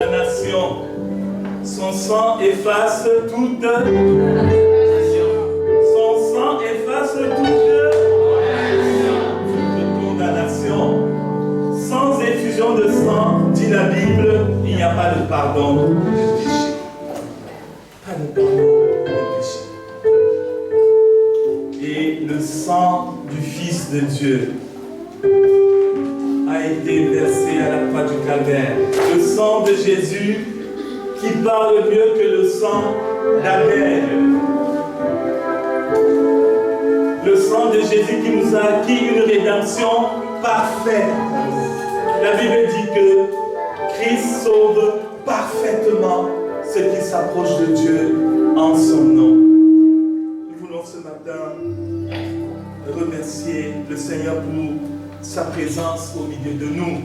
nation. Son sang efface toute nation. Son sang efface toute condamnation. Sans effusion de sang, dit la Bible, il n'y a pas de pardon de péché. Pas de pardon de péché. Et le sang du Fils de Dieu a été versé à la croix du calvaire. Le sang de Jésus qui parle mieux que le sang d'Abel. Le sang de Jésus qui nous a acquis une rédemption parfaite. La Bible dit que Christ sauve parfaitement ceux qui s'approchent de Dieu en son nom. Nous voulons ce matin remercier le Seigneur pour sa présence au milieu de nous.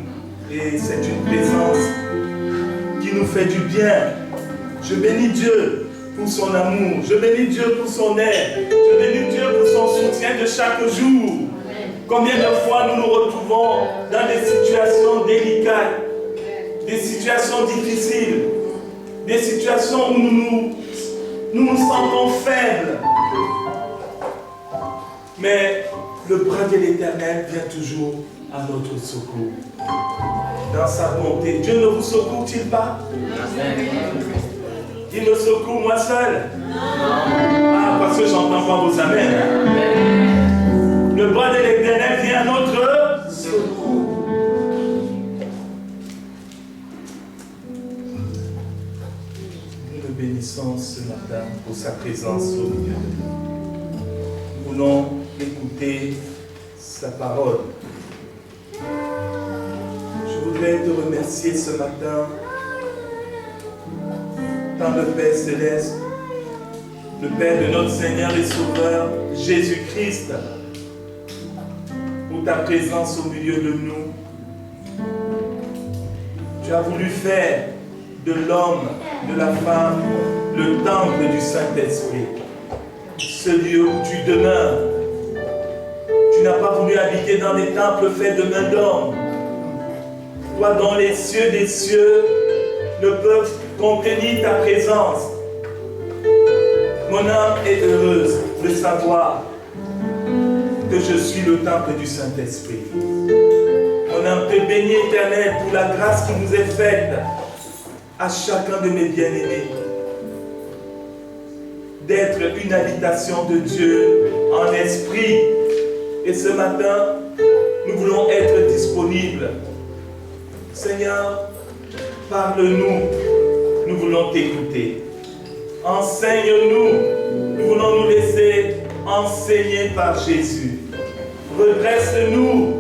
Et c'est une présence qui nous fait du bien. Je bénis Dieu pour son amour. Je bénis Dieu pour son aide. Je bénis Dieu pour son soutien de chaque jour. Combien de fois nous nous retrouvons dans des situations délicates, des situations difficiles, des situations où nous nous sentons faibles. Mais le bras de l'Éternel vient toujours à notre secours. Dans sa bonté. Dieu ne vous secourt-il pas? Il me secourt moi seul? Ah, parce que j'entends pas vos amens. Le bras de l'Éternel vient à notre secours. Nous le bénissons ce matin pour sa présence au milieu de nous. Nous voulons écouter sa parole. Je voudrais te remercier ce matin, dans le Père Céleste, le Père de notre Seigneur et Sauveur, Jésus-Christ, pour ta présence au milieu de nous. Tu as voulu faire de l'homme, de la femme, le temple du Saint-Esprit, ce lieu où tu demeures. Tu n'as pas voulu habiter dans des temples faits de main d'homme. Toi dont les cieux des cieux ne peuvent contenir ta présence. Mon âme est heureuse de savoir que je suis le temple du Saint-Esprit. Mon âme te bénit, Éternel, pour la grâce qui nous est faite à chacun de mes bien-aimés d'être une habitation de Dieu en esprit. Et ce matin, nous voulons être disponibles. Seigneur, parle-nous, nous voulons t'écouter. Enseigne-nous, nous voulons nous laisser enseigner par Jésus. Redresse-nous,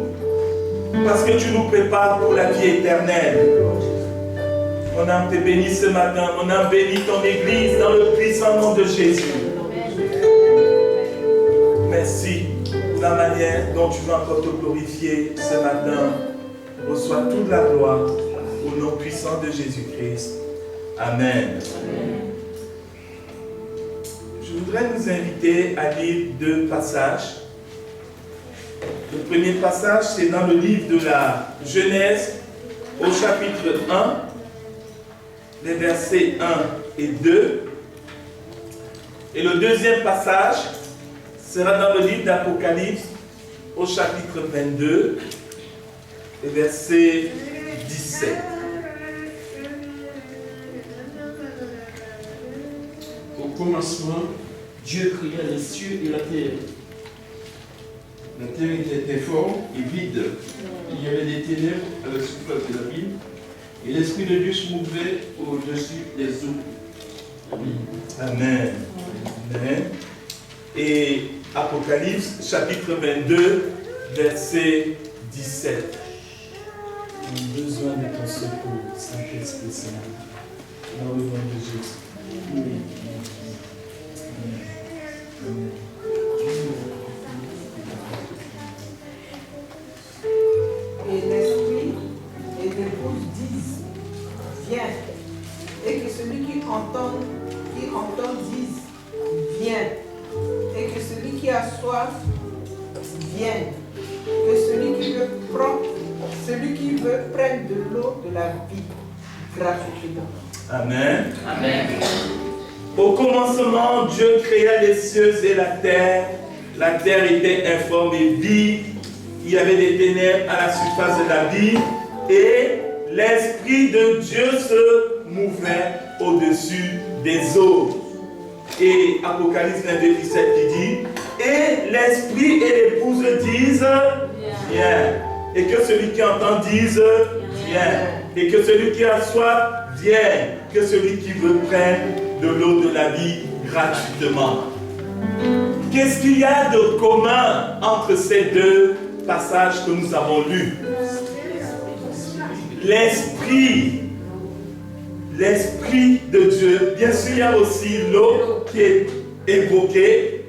parce que tu nous prépares pour la vie éternelle. Mon âme te bénit ce matin, mon âme bénit ton Église dans le puissant nom de Jésus. Merci pour la manière dont tu vas encore te glorifier ce matin. Reçois toute la gloire au nom puissant de Jésus-Christ. Amen. Je voudrais nous inviter à lire deux passages. Le premier passage, c'est dans le livre de la Genèse, au chapitre 1, les versets 1 et 2. Et le deuxième passage sera dans le livre d'Apocalypse, au chapitre 22, et verset 17. Au commencement, Dieu créa les cieux et la terre. La terre était informe et vide. Il y avait des ténèbres à la surface de l'abîme, et l'Esprit de Dieu se mouvait au-dessus des eaux. Amen. Amen. Et Apocalypse, chapitre 22, verset 17. Nous avons besoin de ton secours, Saint-Esprit Saint, dans le nom de Jésus. Amen. Amen. Et l'Esprit et l'épouse disent, viens. Et que celui qui entend dise, viens. Et que celui qui a soif, vienne. Que celui qui veut prenne de l'eau de la vie. gratuitement. Amen. Amen. Au commencement, Dieu créa les cieux et la terre. La terre était informe et vide. Il y avait des ténèbres à la surface de l'abîme. Et l'Esprit de Dieu se mouvait au-dessus des eaux. Et Apocalypse 22, 17 qui dit, et l'Esprit et l'épouse disent, viens. Et que celui qui entend dise, viens. Et que celui qui a soif, vienne. Que celui qui veut prenne de l'eau de la vie gratuitement. Qu'est-ce qu'il y a de commun entre ces deux passages que nous avons lus? L'Esprit. L'Esprit de Dieu. Bien sûr, il y a aussi l'eau qui est évoquée.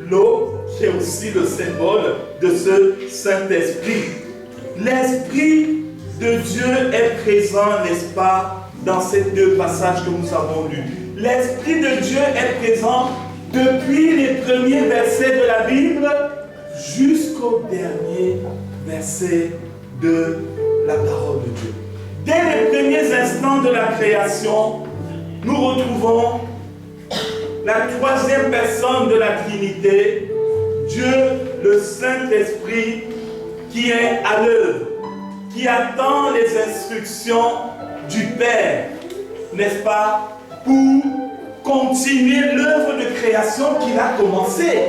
L'eau qui est aussi le symbole de ce Saint-Esprit. L'Esprit de Dieu est présent, n'est-ce pas, dans ces deux passages que nous avons lus. L'Esprit de Dieu est présent depuis les premiers versets de la Bible jusqu'au dernier verset de la parole de Dieu. Dès les premiers instants de la création, nous retrouvons la troisième personne de la Trinité, Dieu le Saint-Esprit, qui est à l'œuvre, qui attend les instructions du Père, n'est-ce pas, pour continuer l'œuvre de création qu'il a commencée.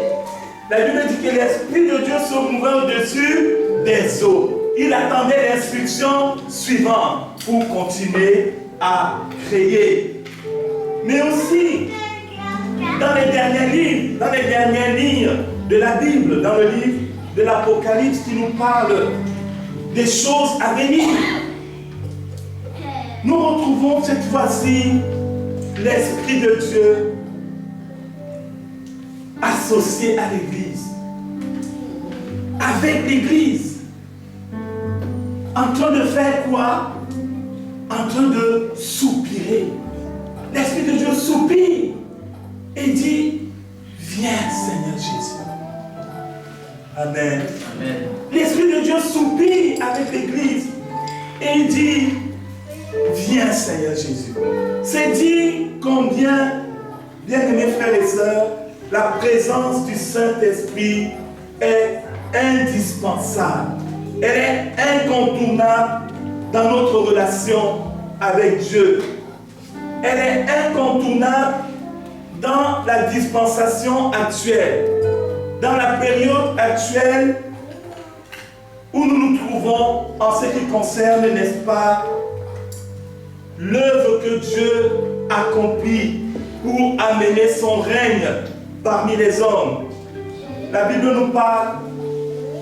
La Bible dit que l'Esprit de Dieu se mouvait au-dessus des eaux. Il attendait l'instruction suivante pour continuer à créer. Mais aussi, dans les dernières lignes de la Bible, dans le livre de l'Apocalypse qui nous parle des choses à venir, nous retrouvons cette fois-ci l'Esprit de Dieu associé à l'Église, avec l'Église, en train de faire quoi? En train de soupirer. L'Esprit de Dieu soupire et dit, viens Seigneur Jésus. Amen. Amen. L'Esprit de Dieu soupire avec l'Église et il dit, viens Seigneur Jésus. C'est dire combien, bien-aimés frères et sœurs, la présence du Saint-Esprit est indispensable. Elle est incontournable dans notre relation avec Dieu. Elle est incontournable dans la dispensation actuelle, dans la période actuelle où nous nous trouvons en ce qui concerne, n'est-ce pas, l'œuvre que Dieu accomplit pour amener son règne parmi les hommes. La Bible nous parle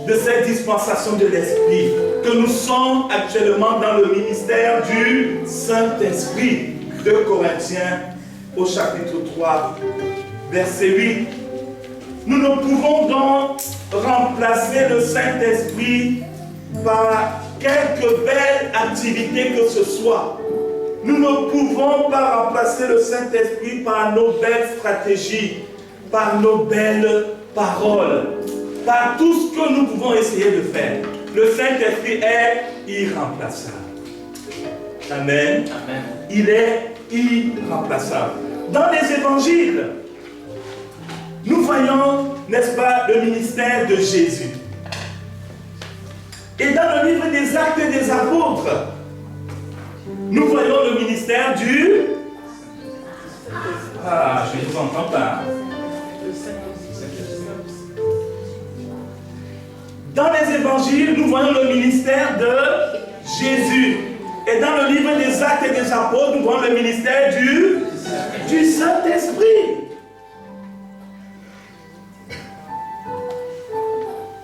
de cette dispensation de l'Esprit, que nous sommes actuellement dans le ministère du Saint-Esprit. 2 Corinthiens au chapitre 3, verset 8. Nous ne pouvons donc remplacer le Saint-Esprit par quelque belle activité que ce soit. Nous ne pouvons pas remplacer le Saint-Esprit par nos belles stratégies, par nos belles paroles, par tout ce que nous pouvons essayer de faire. Le Saint-Esprit est irremplaçable. Amen. Amen. Il est irremplaçable. Dans les évangiles, nous voyons, n'est-ce pas, le ministère de Jésus. Et dans le livre des Actes des Apôtres, nous voyons le ministère du... Ah, je ne vous entends pas. Dans les évangiles, nous voyons le ministère de Jésus. Et dans le livre des Actes et des Apôtres, nous voyons le ministère du Saint-Esprit.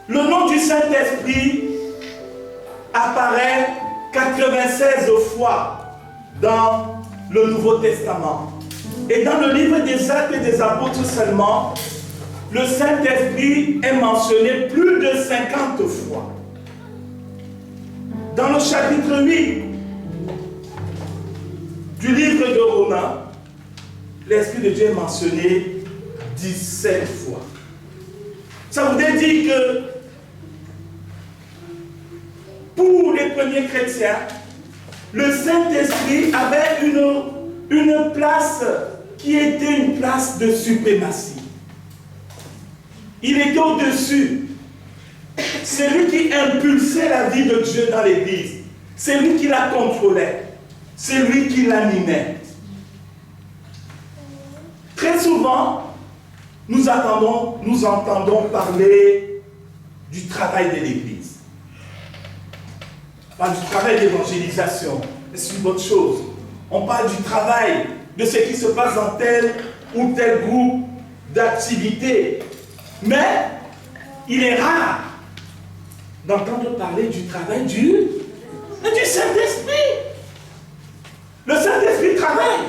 Le nom du Saint-Esprit apparaît 96 fois dans le Nouveau Testament. Et dans le livre des Actes et des Apôtres seulement, le Saint-Esprit est mentionné plus de 50 fois. Dans le chapitre 8 du livre de Romains, l'Esprit de Dieu est mentionné 17 fois. Ça voudrait dire que pour les premiers chrétiens, le Saint-Esprit avait une place qui était une place de suprématie. Il était au-dessus. C'est lui qui impulsait la vie de Dieu dans l'Église. C'est lui qui la contrôlait. C'est lui qui l'animait. Très souvent, nous entendons parler du travail de l'Église. On parle du travail d'évangélisation. C'est une bonne chose. On parle du travail, de ce qui se passe dans tel ou tel groupe d'activités. Mais il est rare d'entendre parler du travail du Saint-Esprit. Le Saint-Esprit travaille.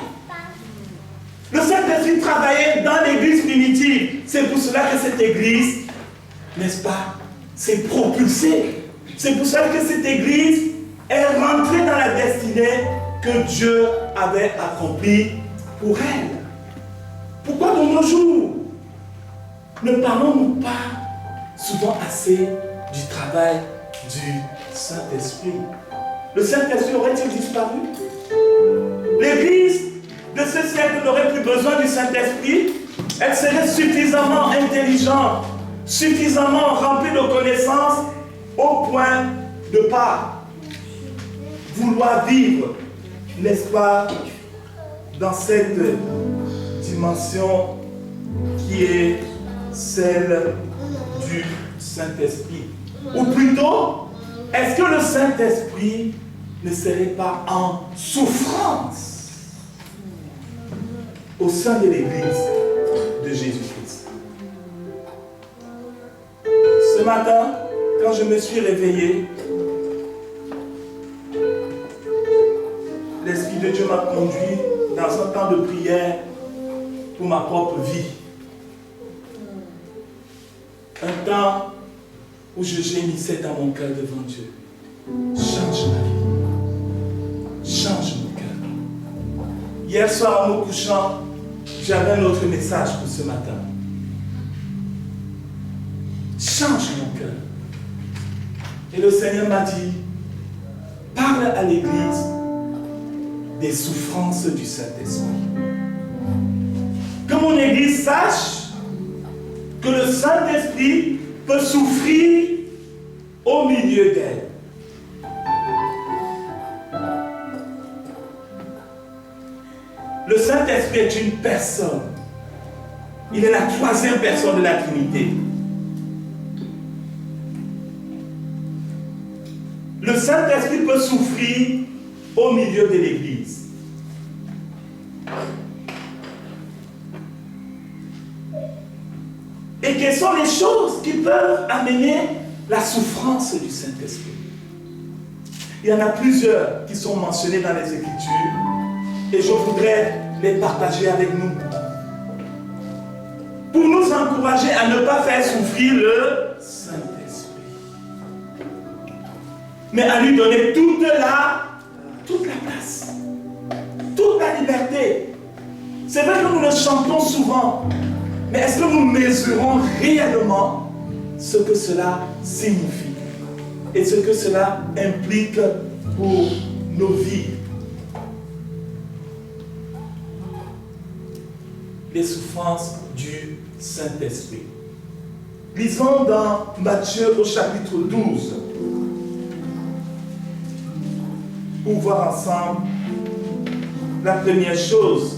Le Saint-Esprit travaillait dans l'église primitive. C'est pour cela que cette église, n'est-ce pas, s'est propulsée. C'est pour cela que cette église est rentrée dans la destinée que Dieu avait accomplie pour elle. Pourquoi de nos jours ne parlons-nous pas souvent assez du travail du Saint-Esprit? Le Saint-Esprit aurait-il disparu? L'église de ce siècle n'aurait plus besoin du Saint-Esprit. Elle serait suffisamment intelligente, suffisamment remplie de connaissances au point de ne pas vouloir vivre, n'est-ce pas, dans cette dimension qui est celle du Saint-Esprit. Ou plutôt, est-ce que le Saint-Esprit ne serait pas en souffrance au sein de l'Église de Jésus-Christ? Ce matin, quand je me suis réveillé, l'Esprit de Dieu m'a conduit dans un temps de prière pour ma propre vie. Un temps où je gémissais dans mon cœur devant Dieu. Change ma vie. Change mon cœur. Hier soir, en me couchant, j'avais un autre message pour ce matin. Change mon cœur. Et le Seigneur m'a dit, parle à l'Église des souffrances du Saint-Esprit. Que mon Église sache que le Saint-Esprit peut souffrir au milieu d'elle. Le Saint-Esprit est une personne. Il est la troisième personne de la Trinité. Le Saint-Esprit peut souffrir au milieu de l'Église. Et quelles sont les choses qui peuvent amener la souffrance du Saint-Esprit? Il y en a plusieurs qui sont mentionnées dans les Écritures et je voudrais les partager avec nous pour nous encourager à ne pas faire souffrir le Saint-Esprit, mais à lui donner toute la place, toute la liberté. C'est vrai que nous le chantons souvent, mais est-ce que nous mesurons réellement ce que cela signifie et ce que cela implique pour nos vies? Les souffrances du Saint-Esprit. Lisons dans Matthieu au chapitre 12 pour voir ensemble la première chose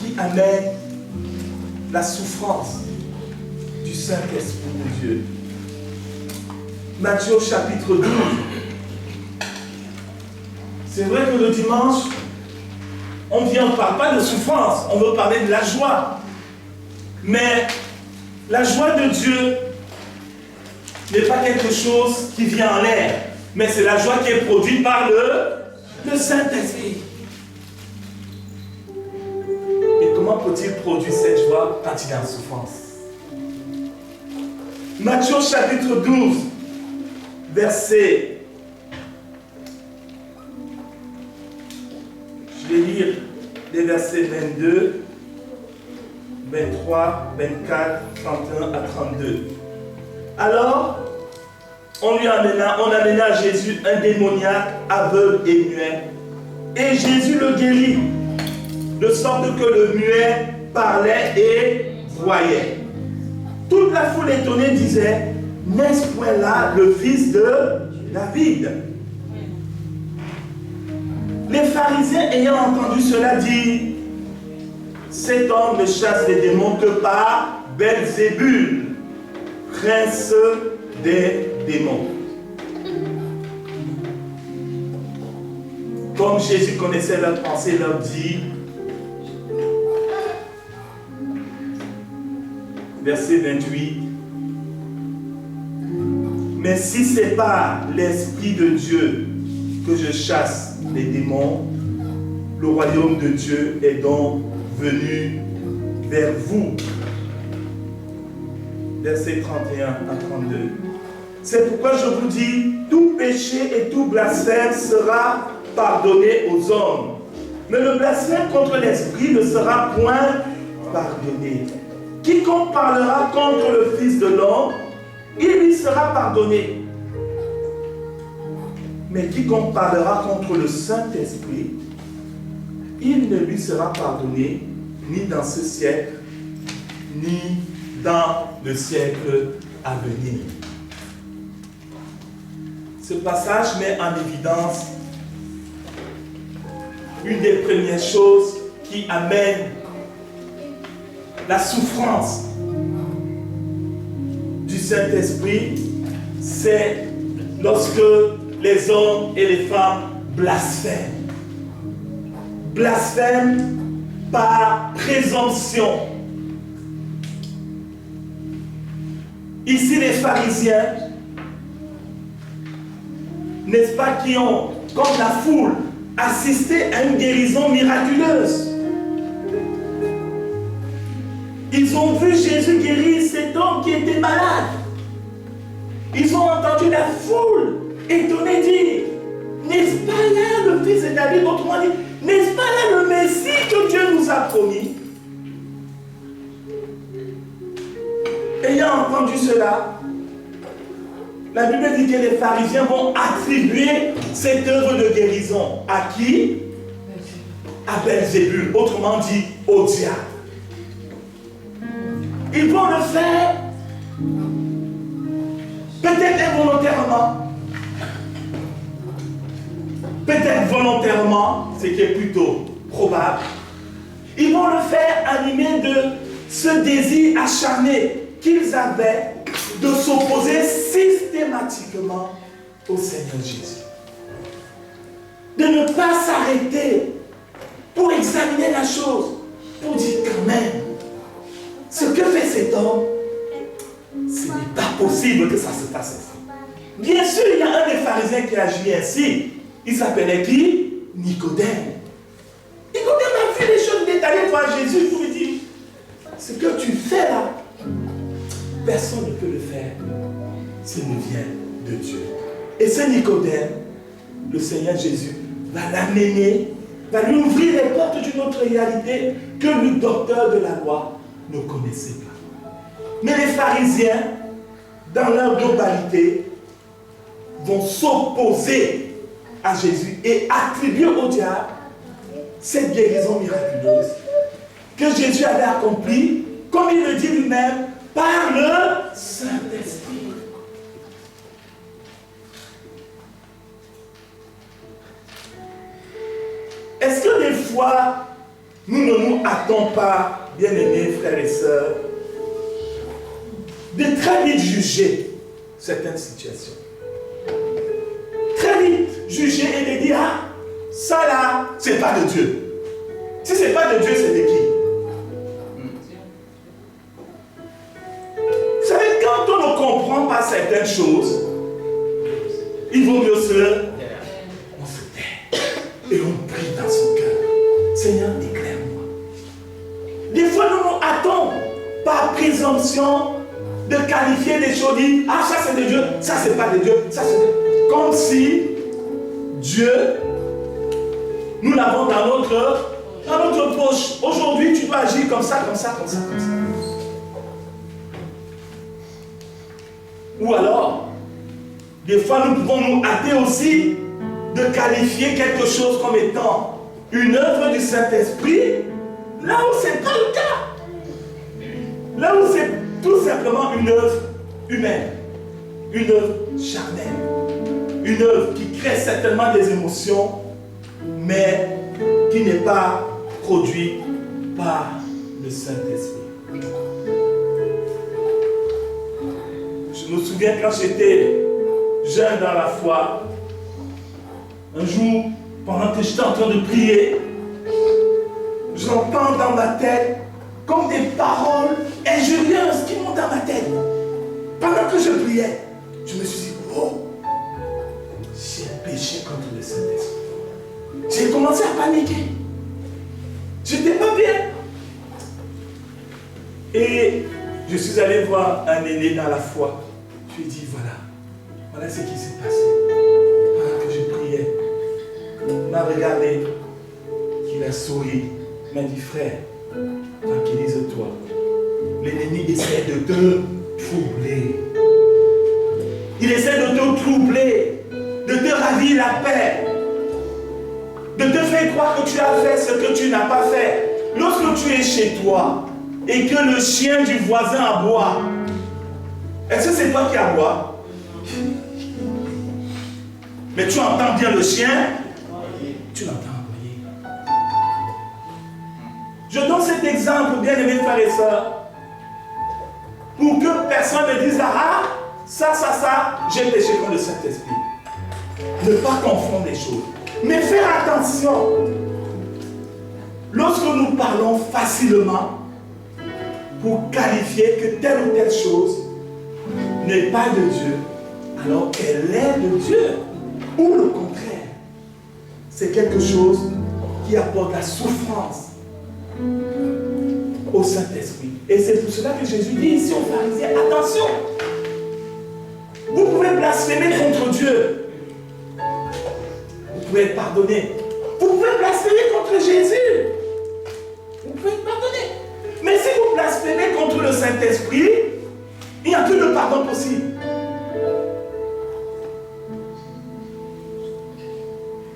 qui amène la souffrance du Saint-Esprit de Dieu. Matthieu au chapitre 12. C'est vrai que le dimanche, on ne parle pas de souffrance, on veut parler de la joie. Mais la joie de Dieu n'est pas quelque chose qui vient en l'air, mais c'est la joie qui est produite par le Saint-Esprit. Et comment peut-il produire cette joie quand il est en souffrance? Matthieu chapitre 12, verset... Je vais lire les versets 22, 23, 24, 31 à 32. Alors, on amena à Jésus un démoniaque aveugle et muet. Et Jésus le guérit, de sorte que le muet parlait et voyait. Toute la foule étonnée disait, n'est-ce point là le fils de David? Les pharisiens ayant entendu cela disent, cet homme ne chasse les démons que par Belzébul, prince des démons. Comme Jésus connaissait leurs pensées, il leur dit, verset 28, mais si c'est par l'Esprit de Dieu que je chasse les démons, le royaume de Dieu est donc venu vers vous. Verset 31 à 32. C'est pourquoi je vous dis, tout péché et tout blasphème sera pardonné aux hommes. Mais le blasphème contre l'Esprit ne sera point pardonné. Quiconque parlera contre le Fils de l'homme, il lui sera pardonné. Mais quiconque parlera contre le Saint-Esprit, il ne lui sera pardonné ni dans ce siècle, ni dans le siècle à venir. Ce passage met en évidence une des premières choses qui amène la souffrance du Saint-Esprit, c'est lorsque les hommes et les femmes blasphèment. Blasphème par présomption. Ici, les pharisiens, n'est-ce pas, qui ont, comme la foule, assisté à une guérison miraculeuse. Ils ont vu Jésus guérir cet homme qui était malade. Ils ont entendu la foule étonnée dire, n'est-ce pas là le fils de David? Autrement dit, n'est-ce pas là le Messie que Dieu nous a promis? Ayant entendu cela, la Bible dit que les pharisiens vont attribuer cette œuvre de guérison à qui? À Belzébul, autrement dit au diable. Ils vont le faire peut-être involontairement, peut-être volontairement, ce qui est plutôt probable. Ils vont le faire animés de ce désir acharné qu'ils avaient de s'opposer systématiquement au Seigneur Jésus. De ne pas s'arrêter pour examiner la chose, pour dire quand même, ce que fait cet homme, ce n'est pas possible que ça se passe ainsi. Bien sûr, il y a un des pharisiens qui agit ainsi. Il s'appelait qui? Nicodème. Nicodème a vu les choses détaillées devant Jésus pour lui dire, ce que tu fais là, personne ne peut le faire s'il ne vient de Dieu. Et ce Nicodème, le Seigneur Jésus va l'amener, va lui ouvrir les portes d'une autre réalité que le docteur de la loi ne connaissait pas. Mais les pharisiens, dans leur globalité, vont s'opposer à Jésus et attribuer au diable cette guérison miraculeuse que Jésus avait accomplie, comme il le dit lui-même, par le Saint-Esprit. Est-ce que des fois, nous ne nous hâtons pas, bien-aimés frères et sœurs, de très vite juger certaines situations? Très vite juger et de dire, ah, ça là, c'est pas de Dieu. Si c'est pas de Dieu, c'est de qui? Vous savez, quand on ne comprend pas certaines choses, il vaut mieux on se tait et on prie dans son cœur. Seigneur, éclaire-moi. Des fois, nous nous hâtons par présomption de qualifier des choses, dire, ah, ça c'est de Dieu, ça c'est pas de Dieu, ça c'est de... Comme si Dieu, nous l'avons dans notre poche. Aujourd'hui, tu dois agir comme ça, comme ça, comme ça, comme ça. Ou alors, Des fois, nous pouvons nous hâter aussi de qualifier quelque chose comme étant une œuvre du Saint-Esprit, là où ce n'est pas le cas. Là où c'est tout simplement une œuvre humaine, une œuvre charnelle, une œuvre qui crée certainement des émotions, mais qui n'est pas produite par le Saint-Esprit. Je me souviens quand j'étais jeune dans la foi, un jour, pendant que j'étais en train de prier, j'entends dans ma tête comme des paroles injurieuses qui montent dans ma tête. Pendant que je priais, je me suis dit, oh, j'ai péché contre le Saint-Esprit. J'ai commencé à paniquer. J'étais pas bien. Et je suis allé voir un aîné dans la foi. Je lui ai dit, voilà ce qui s'est passé. Pendant que je priais, il m'a regardé, il a souri, il m'a dit, frère, tranquillise-toi. L'ennemi essaie de te troubler. Il essaie de te troubler, de te ravir la paix, de te faire croire que tu as fait ce que tu n'as pas fait. Lorsque tu es chez toi et que le chien du voisin aboie, est-ce que c'est toi qui aboie? Mais tu entends bien le chien, tu l'entends aboyer. Je donne cet exemple, bien aimés frères et sœurs, pour que personne ne dise, ah, ça, j'ai péché contre le Saint-Esprit. Ne pas confondre les choses. Mais faire attention. Lorsque nous parlons facilement pour qualifier que telle ou telle chose n'est pas de Dieu, alors qu'elle est de Dieu. Ou le contraire. C'est quelque chose qui apporte la souffrance au Saint-Esprit. Et c'est pour cela que Jésus dit ici aux pharisiens, attention, vous pouvez blasphémer contre Dieu. Vous pouvez être pardonné. Vous pouvez blasphémer contre Jésus. Vous pouvez être pardonné. Mais si vous blasphémez contre le Saint-Esprit, il n'y a plus de pardon possible.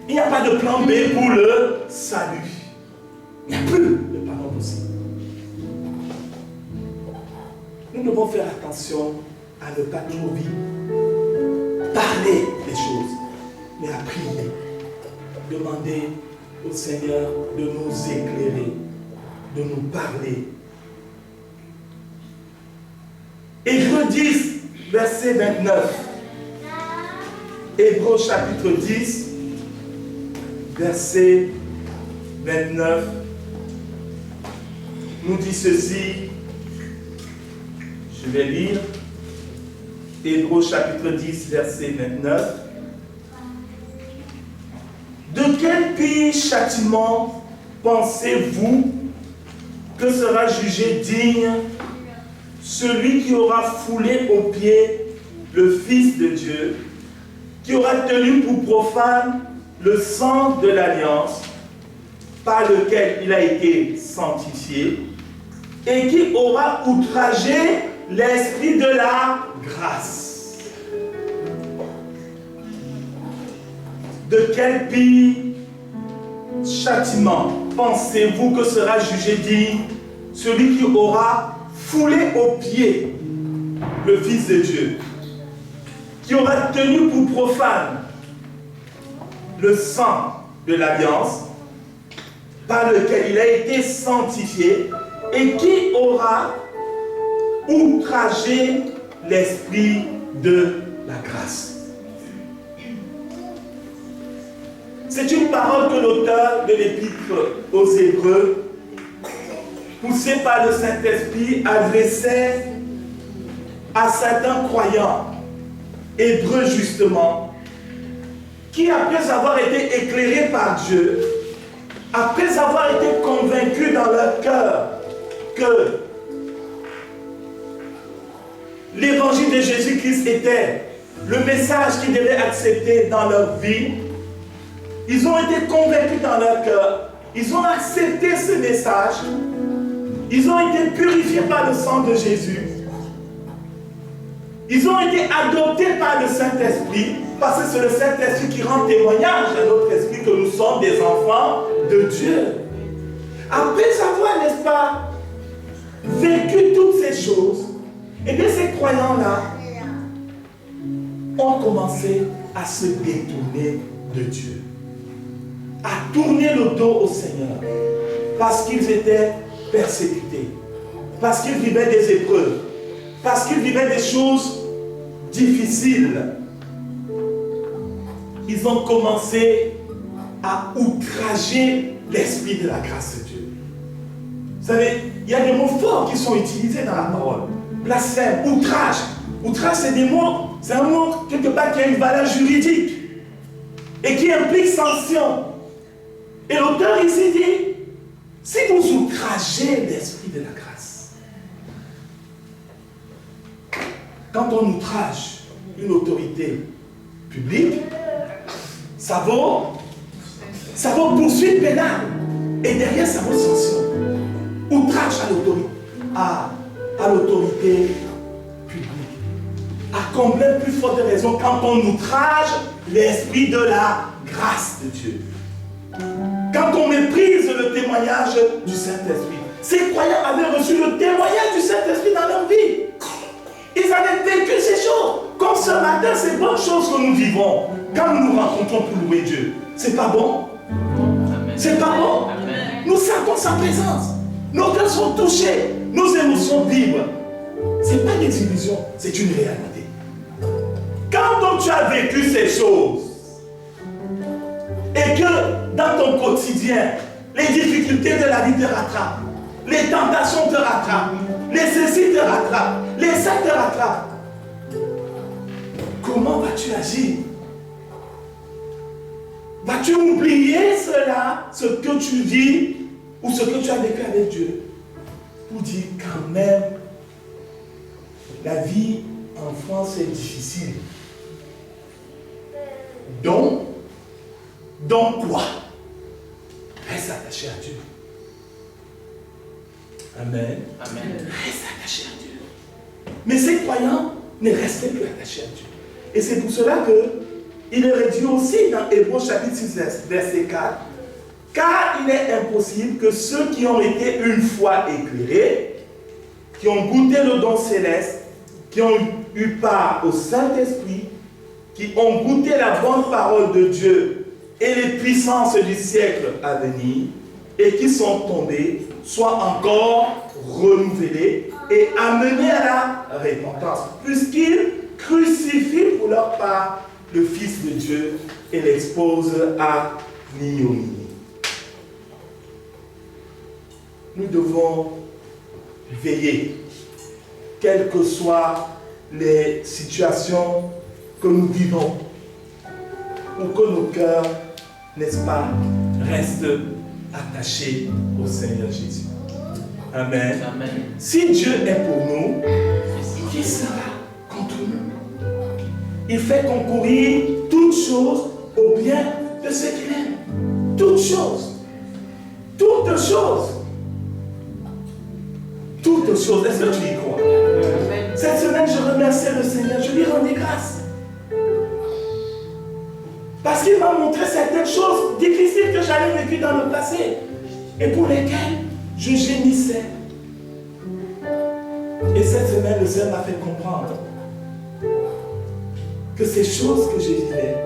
Il n'y a pas de plan B pour le salut. Il n'y a plus de pardon possible. Nous devons faire attention à ne pas trop vite parler des choses, mais à prier. Demander au Seigneur de nous éclairer, de nous parler. Hébreux 10, verset 29. Hébreux chapitre 10, verset 29, nous dit ceci. Je vais lire. Hébreux chapitre 10, verset 29. De quel pire châtiment pensez-vous que sera jugé digne celui qui aura foulé aux pieds le Fils de Dieu, qui aura tenu pour profane le sang de l'alliance par lequel il a été sanctifié et qui aura outragé l'esprit de la grâce? De quel pire châtiment pensez-vous que sera jugé digne celui qui aura foulé aux pieds le Fils de Dieu, qui aura tenu pour profane le sang de l'alliance par lequel il a été sanctifié et qui aura outragé l'esprit de la grâce? C'est une parole que l'auteur de l'épître aux Hébreux, poussé par le Saint-Esprit, adressait à certains croyants, hébreux justement, qui après avoir été éclairés par Dieu, après avoir été convaincus dans leur cœur que l'évangile de Jésus-Christ était le message qu'ils devaient accepter dans leur vie, ils ont été convaincus dans leur cœur, ils ont accepté ce message, ils ont été purifiés par le sang de Jésus, Ils ont été adoptés par le Saint-Esprit parce que c'est le Saint-Esprit qui rend témoignage à notre esprit que nous sommes des enfants de Dieu. Après avoir, n'est-ce pas, vécu toutes ces choses, et bien ces croyants-là ont commencé à se détourner de Dieu, à tourner le dos au Seigneur, parce qu'ils étaient persécutés, parce qu'ils vivaient des épreuves, parce qu'ils vivaient des choses difficiles. Ils ont commencé à outrager l'esprit de la grâce de Dieu. Vous savez, il y a des mots forts qui sont utilisés dans la parole. Blasphème, outrage. Outrage, c'est des mots, c'est un mot quelque part qui a une valeur juridique et qui implique sanction. Et l'auteur ici dit, si vous outragez l'esprit de la grâce, quand on outrage une autorité publique, ça vaut poursuite pénale. Et derrière, ça vaut sanction. Outrage à l'autorité publique. À combien plus forte raison quand on outrage l'esprit de la grâce de Dieu. Quand on méprise le témoignage du Saint-Esprit. Ces croyants avaient reçu le témoignage du Saint-Esprit dans leur vie. Ils avaient vécu ces choses. Comme ce matin, ces bonnes choses que nous vivons, quand nous nous rencontrons pour louer Dieu. C'est pas bon? C'est pas bon? Nous sentons sa présence. Nos cœurs sont touchés. Nos émotions vibrent. Ce n'est pas des illusions, c'est une réalité. Quand donc tu as vécu ces choses, et que dans ton quotidien, les difficultés de la vie te rattrapent, les tentations te rattrapent, les ceci te rattrapent, les ça te rattrapent, comment vas-tu agir? Vas-tu oublier cela, ce que tu vis ou ce que tu as vécu avec Dieu, pour dire quand même, la vie en France est difficile. Donc quoi? Reste attaché à Dieu. Amen. Amen. Reste attaché à Dieu. Mais ces croyants ne restaient plus attachés à Dieu. Et c'est pour cela qu'il est dit aussi dans Hébreux chapitre 6, verset 4, car il est impossible que ceux qui ont été une fois éclairés, qui ont goûté le don céleste, qui ont eu part au Saint-Esprit, qui ont goûté la bonne parole de Dieu et les puissances du siècle à venir, et qui sont tombés, soient encore renouvelés et amenés à la repentance, puisqu'ils crucifient pour leur part le Fils de Dieu et l'exposent à l'ignominie. Nous devons veiller, quelles que soient les situations que nous vivons, pour que nos cœurs, n'est-ce pas, restent attachés au Seigneur Jésus. Amen. Amen. Si Dieu est pour nous, qui sera contre nous? Il fait concourir toutes choses au bien de ceux qu'il aime. Toutes choses. Toutes choses. Toutes choses. Est-ce que tu y crois? Cette semaine, je remercie le Seigneur. Je lui rendais grâce. Parce qu'il m'a montré certaines choses difficiles que j'avais vécues dans le passé et pour lesquelles je gémissais. Et cette semaine, le Seigneur m'a fait comprendre que ces choses que je vivais,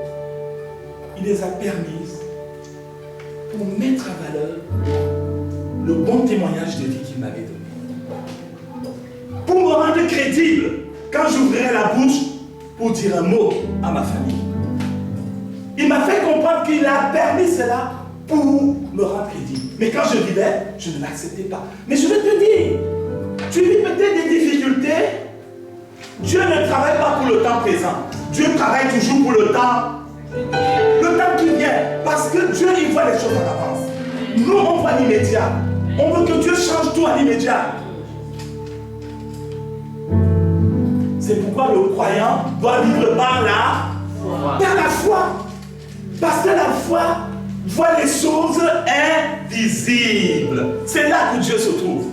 il les a permises pour mettre à valeur le bon témoignage de vie qu'il m'avait donné. Pour me rendre crédible quand j'ouvrirai la bouche pour dire un mot à ma famille. Il m'a fait comprendre qu'il a permis cela pour me rendre crédible. Mais quand je vivais, je ne l'acceptais pas. Mais je vais te dire, tu vis peut-être des difficultés. Dieu ne travaille pas pour le temps présent. Dieu travaille toujours pour le temps qui vient. Parce que Dieu, il voit les choses en avance. Nous, on voit l'immédiat. On veut que Dieu change tout à l'immédiat. C'est pourquoi le croyant doit vivre par la foi. Parce que la foi voit les choses invisibles. C'est là que Dieu se trouve.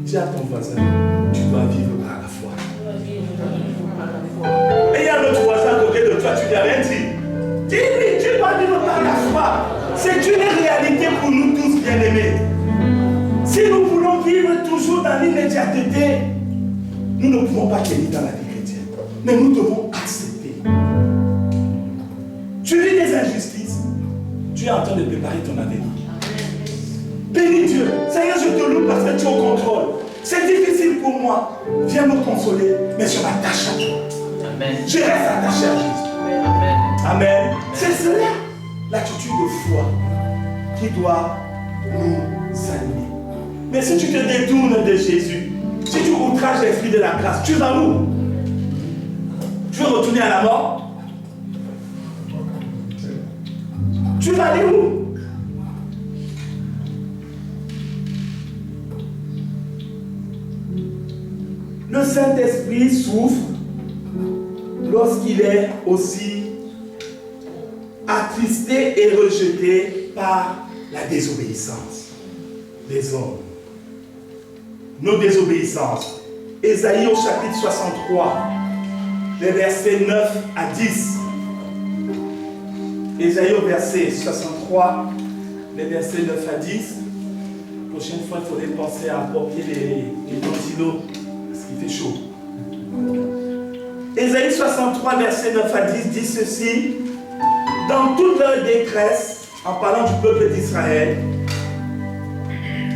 Dis à ton voisin, tu dois dois vivre par la foi. Et il y a un autre voisin à côté de toi, tu n'as rien dit. Dis-lui, tu dois vivre par la foi. C'est une réalité pour nous tous, bien-aimés. Si nous voulons vivre toujours dans l'immédiateté, nous ne pouvons pas tenir dans la vie chrétienne. Mais nous devons accepter. Tu vis des injustices, tu es en train de préparer ton avenir. Bénis Dieu. Seigneur, je te loue parce que tu es au contrôle. C'est difficile pour moi. Viens me consoler, mais je m'attache à toi. Amen. Je reste attaché à Jésus. Amen. Amen. C'est cela, l'attitude de foi qui doit nous animer. Mais si tu te détournes de Jésus, si tu outrages l'esprit de la grâce, tu vas où? Tu veux retourner à la mort? Tu vas aller où? Le Saint-Esprit souffre lorsqu'il est aussi attristé et rejeté par la désobéissance des hommes. Nos désobéissances. Ésaïe au chapitre 63, les versets 9 à 10. Ésaïe au verset 63, les versets 9 à 10. Prochaine fois, il faudrait penser à apporter les ventilos parce qu'il fait chaud. Ésaïe 63, verset 9 à 10 dit ceci. Dans toute leur détresse, en parlant du peuple d'Israël,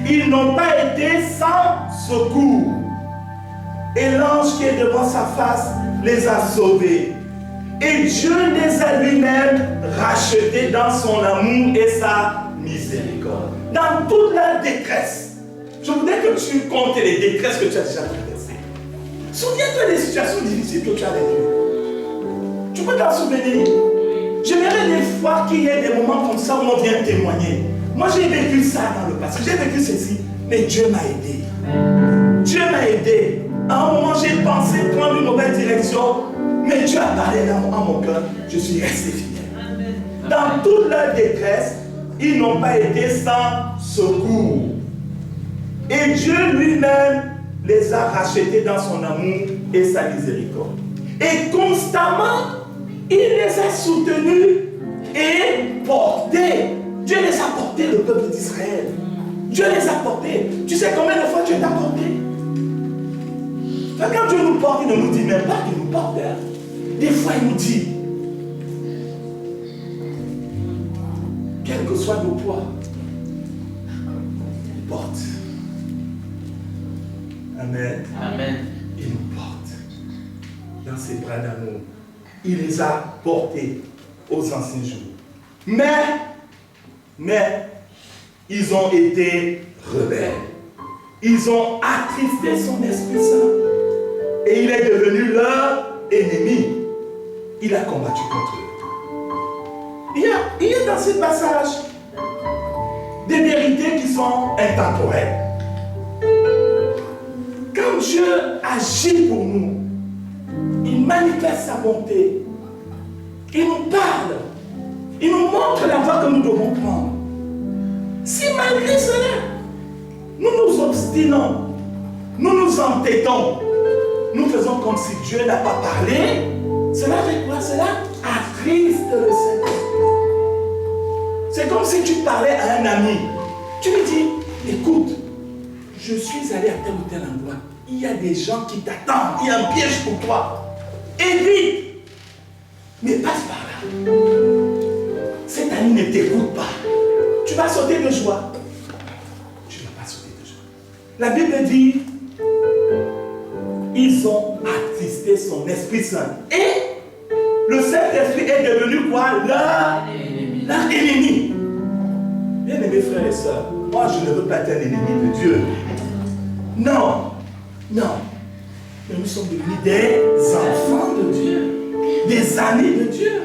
ils n'ont pas été sans secours. Et l'ange qui est devant sa face les a sauvés. Et Dieu les a lui-même rachetés dans son amour et sa miséricorde. Dans toute leur détresse. Je voudrais que tu comptes les détresses que tu as déjà traversées. Souviens-toi des situations difficiles que tu as vécues. Tu peux t'en souvenir. J'aimerais des fois qu'il y ait des moments comme ça où on vient témoigner. Moi j'ai vécu ça dans le passé, j'ai vécu ceci, mais Dieu m'a aidé. Dieu m'a aidé. À un moment j'ai pensé prendre une mauvaise direction, mais Dieu a parlé dans mon cœur, je suis resté fidèle. Dans toute leur détresse, ils n'ont pas été sans secours. Et Dieu lui-même les a rachetés dans son amour et sa miséricorde. Et constamment, il les a soutenus et portés. Dieu les a portés, le peuple d'Israël. Dieu les a portés. Tu sais combien de fois Dieu t'a porté? Quand Dieu nous porte, il ne nous dit même pas qu'il nous porte. Hein. Des fois, il nous dit, quel que soit nos poids, il porte. Amen. Amen. Il nous porte dans ses bras d'amour. Il les a portés aux anciens jours. Mais, ils ont été rebelles. Ils ont attristé son Esprit Saint. Et il est devenu leur ennemi. Il a combattu contre eux. Il y a dans ce passage des vérités qui sont intemporelles. Quand Dieu agit pour nous, il manifeste sa bonté. Il nous parle. Il nous montre la voie que nous devons prendre. Si malgré cela, nous nous obstinons, nous nous entêtons, nous faisons comme si Dieu n'a pas parlé, cela fait quoi? Cela attriste le Saint-Esprit. C'est comme si tu parlais à un ami. Tu lui dis, écoute, je suis allé à tel ou tel endroit. Il y a des gens qui t'attendent. Il y a un piège pour toi. Évite. Mais passe par là. Cet ami ne t'écoute pas. Tu vas sauter de joie. Tu ne vas pas sauter de joie. La Bible dit, ils ont attristé son Esprit Saint. Et le Saint-Esprit est devenu quoi? Leur ennemi. Bien-aimés frères et sœurs, moi je ne veux pas être un ennemi de Dieu. Non. Mais nous sommes devenus des enfants de Dieu. Des amis de Dieu.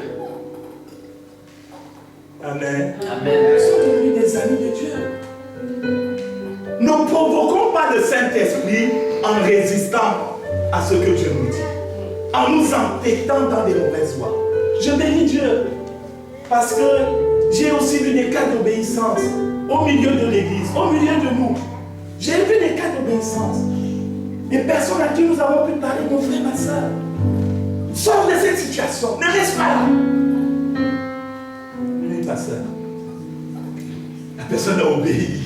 Amen. Amen. Nous sommes devenus des amis de Dieu. Ne provoquons pas le Saint-Esprit en résistant à ce que Dieu nous dit. En nous entêtant dans des mauvaises voies. Je bénis Dieu. Parce que j'ai aussi vu des cas d'obéissance au milieu de l'église, au milieu de nous. J'ai vu des cas d'obéissance. Et personne à qui nous avons pu parler, mon frère, ma soeur. Sors de cette situation. Ne reste pas là. Oui, ma soeur. La personne a obéi.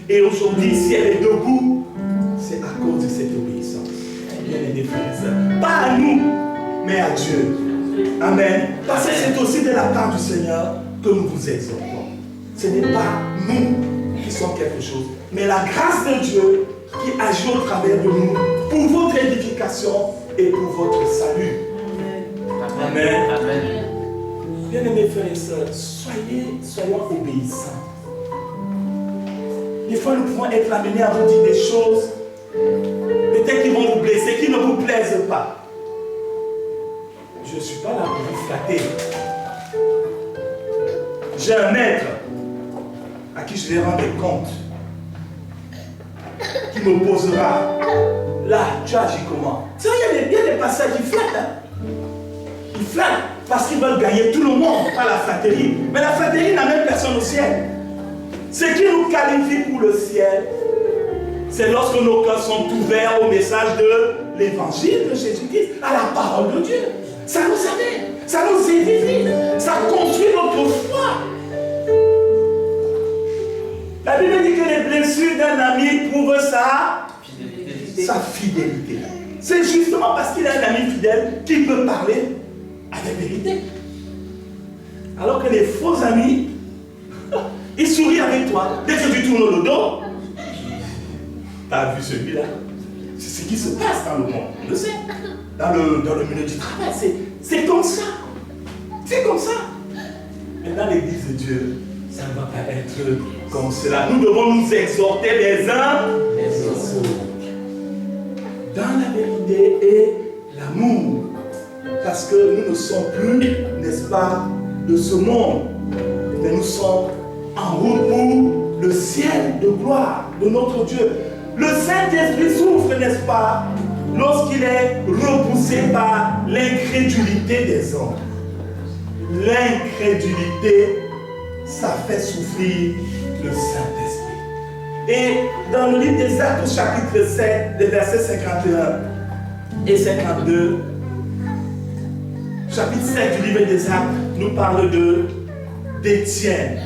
Et aujourd'hui, si elle est debout, c'est à cause de cette obéissance. Bien aimés frères et sœurs. Pas à nous, mais à Dieu. Amen. Parce que c'est aussi de la part du Seigneur que nous vous exhortons. Ce n'est pas nous qui sommes quelque chose, mais la grâce de Dieu qui agit au travers de nous pour votre édification et pour votre salut. Amen. Amen. Bien-aimés frères et sœurs, soyons obéissants. Des fois, nous pouvons être amenés à vous dire des choses, peut-être qui vont vous blesser, qui ne vous plaisent pas. Je ne suis pas là pour vous flatter. J'ai un maître à qui je vais rendre compte, qui m'opposera. Là, tu agis comment? Tu sais, il y a des passages qui flattent. Hein? Ils flattent parce qu'ils veulent gagner tout le monde, pas la flatterie. Mais la flatterie n'amène personne au ciel. Ce qui nous qualifie pour le ciel, c'est lorsque nos cœurs sont ouverts au message de l'évangile de Jésus-Christ, à la parole de Dieu. Ça nous amène, ça nous édifie, ça construit notre foi. La Bible dit que les blessures d'un ami prouvent sa fidélité. C'est justement parce qu'il a un ami fidèle qu'il peut parler avec vérité. Alors que les faux amis, ils sourient avec toi. Dès que tu tournes le dos, tu as vu celui-là. C'est ce qui se passe dans le monde, on le sait. Dans le milieu du travail, c'est comme ça. C'est comme ça. Mais dans l'église de Dieu, ça ne va pas être comme cela. Nous devons nous exhorter les uns les autres. Dans la vérité et l'amour. Parce que nous ne sommes plus, n'est-ce pas, de ce monde. Mais nous sommes en route pour le ciel de gloire de notre Dieu. Le Saint-Esprit souffre, n'est-ce pas, lorsqu'il est repoussé par l'incrédulité des hommes. L'incrédulité, ça fait souffrir le Saint-Esprit. Et dans le livre des Actes, au chapitre 7, les versets 51 et 52, chapitre 7 du livre des Actes nous parle d'Étienne,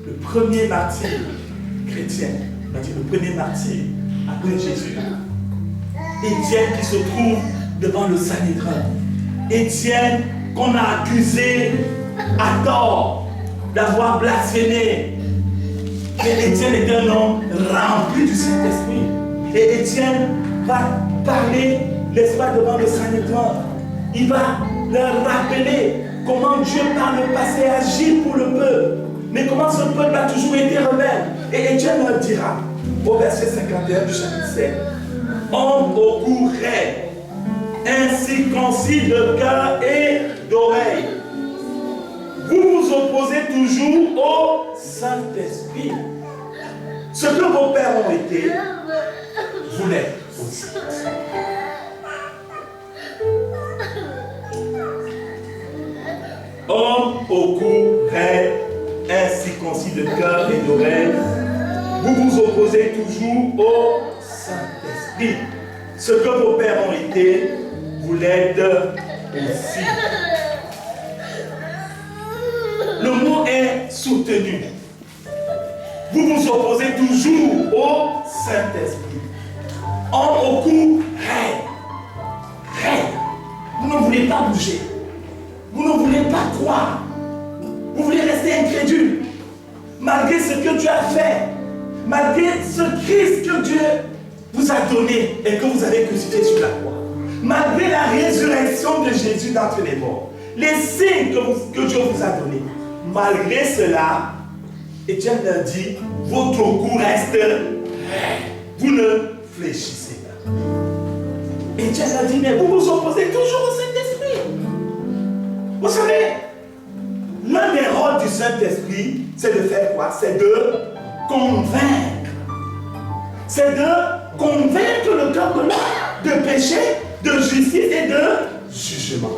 le premier martyr chrétien. On va dire le premier martyr après Jésus. Étienne qui se trouve devant le Sanhédrin. Étienne qu'on a accusé à tort d'avoir blasphémé. Mais Étienne était un homme rempli du Saint-Esprit. Et Étienne va parler, n'est-ce pas, devant le Sanhédrin. Il va leur rappeler comment Dieu par le passé agit pour le peuple. Mais comment ce peuple a toujours été rebelle. Et Étienne leur dira, au verset 51 du chapitre 7, homme au cou raide, incirconcis de cœur et d'oreille, vous vous opposez toujours au Saint-Esprit. Ce que vos pères ont été, vous l'êtes aussi. Homme au cou raide, incirconcis de cœur et d'oreille, vous vous opposez toujours au Saint-Esprit. Ce que vos pères ont été, vous l'êtes aussi. Le mot est soutenu. Vous vous opposez toujours au Saint-Esprit. Homme au cou raide. Raide. Vous ne voulez pas bouger. Vous ne voulez pas croire. Vous voulez rester incrédule. Malgré ce que Dieu a fait. Malgré ce Christ que Dieu vous a donné et que vous avez crucifié sur la croix. Malgré la résurrection de Jésus d'entre les morts. Les signes que Dieu vous a donnés. Malgré cela, Étienne leur dit, votre cou reste raide. Vous ne fléchissez pas. Étienne leur dit, mais vous vous opposez toujours au Saint-Esprit. Vous savez, l'un des rôles du Saint-Esprit, c'est de faire quoi? C'est de convaincre. C'est de convaincre le cœur de l'homme de péché, de justice et de jugement.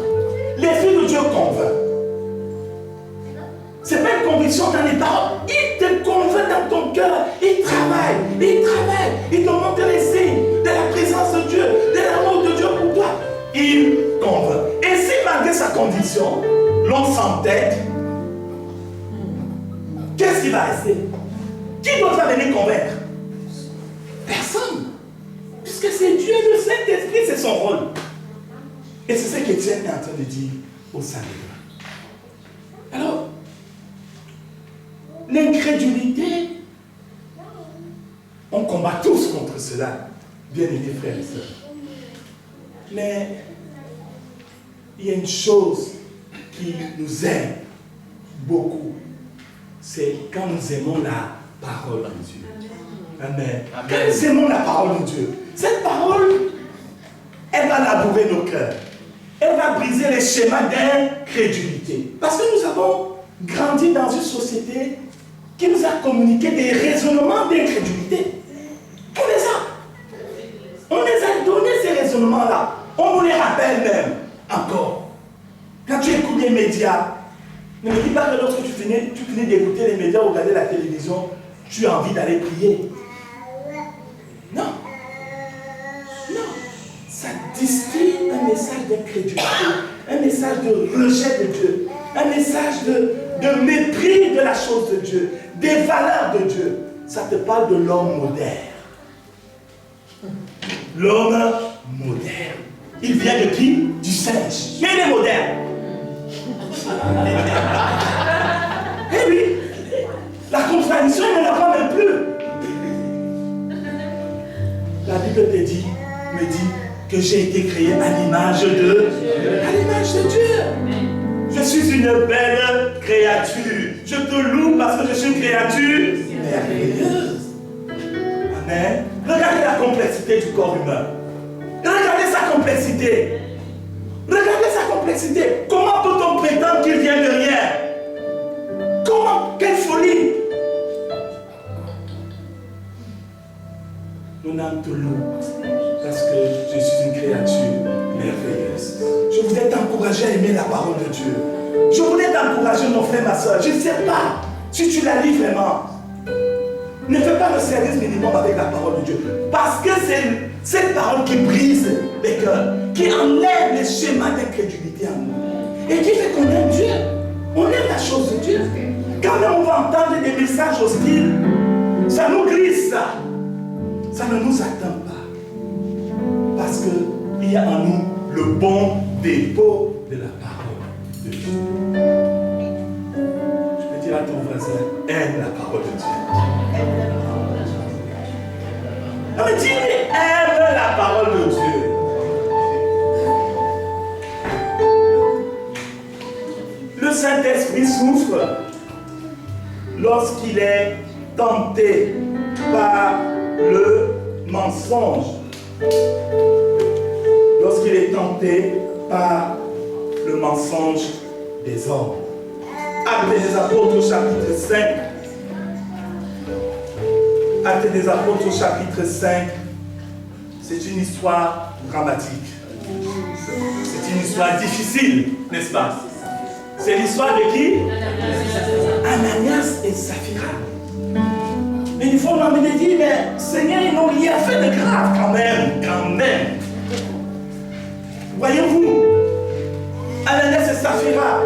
L'Esprit de Dieu convainc. Ce n'est pas une conviction dans les paroles. Il te convainc dans ton cœur. Il travaille. Il te montre les signes de la condition, l'homme s'entête, qu'est-ce qui va rester? Qui doit venir convaincre? Personne. Puisque c'est Dieu, le Saint-Esprit, c'est son rôle. Et c'est ce qu'Étienne est en train de dire au Saint-Esprit. Alors, l'incrédulité, on combat tous contre cela, bien-aimés frères et sœurs. Mais il y a une chose qui nous aide beaucoup, c'est quand nous aimons la parole de Dieu. Amen. Quand nous aimons la parole de Dieu, cette parole, elle va labourer nos cœurs. Elle va briser les schémas d'incrédulité. Parce que nous avons grandi dans une société qui nous a communiqué des raisonnements d'incrédulité. On les a donné ces raisonnements-là. On nous les rappelle même encore. Quand tu écoutes les médias, ne me dis pas que lorsque tu finis d'écouter les médias ou regarder la télévision, tu as envie d'aller prier. Non. Non. Ça distille un message d'incrédulité, un message de rejet de Dieu, un message de mépris de la chose de Dieu, des valeurs de Dieu. Ça te parle de l'homme moderne. L'homme moderne. Il vient de qui? Du singe. Mais il est moderne. Eh oui, la contradiction ne la voit même plus. La Bible me dit que j'ai été créé à l'image de Dieu. Je suis une belle créature. Je te loue parce que je suis une créature merveilleuse. Amen. Regardez la complexité du corps humain. Regardez sa complexité. Regardez sa complexité. Comment peut-on prétendre qu'il vient de rien? Comment? Quelle folie! Mon âme te loue parce que je suis une créature merveilleuse. Je voulais t'encourager à aimer la parole de Dieu. Je voulais t'encourager, mon frère, ma soeur. Je ne sais pas si tu la lis vraiment. Ne fais pas le service minimum avec la parole de Dieu. Parce que c'est cette parole qui brise les cœurs, qui enlève les schémas d'incrédulité en nous. Et qui fait qu'on aime Dieu. On aime la chose de Dieu. Quand même on va entendre des messages hostiles, ça nous glisse ça. Ça ne nous atteint pas. Parce qu'il y a en nous le bon dépôt de la parole de Dieu. Je peux dire à ton voisin, aime la parole de Dieu. Non mais dis-lui, aime la parole de Dieu. Le Saint-Esprit souffre lorsqu'il est tenté par le mensonge. Lorsqu'il est tenté par le mensonge des hommes. Actes des Apôtres au chapitre 5. Actes des Apôtres au chapitre 5. C'est une histoire dramatique. C'est une histoire difficile, n'est-ce pas? C'est l'histoire de qui? Ananias et Saphira. Mais il faut m'amener dire, mais Seigneur, ils n'ont rien fait de grave quand même. Voyez-vous, Ananias et Saphira,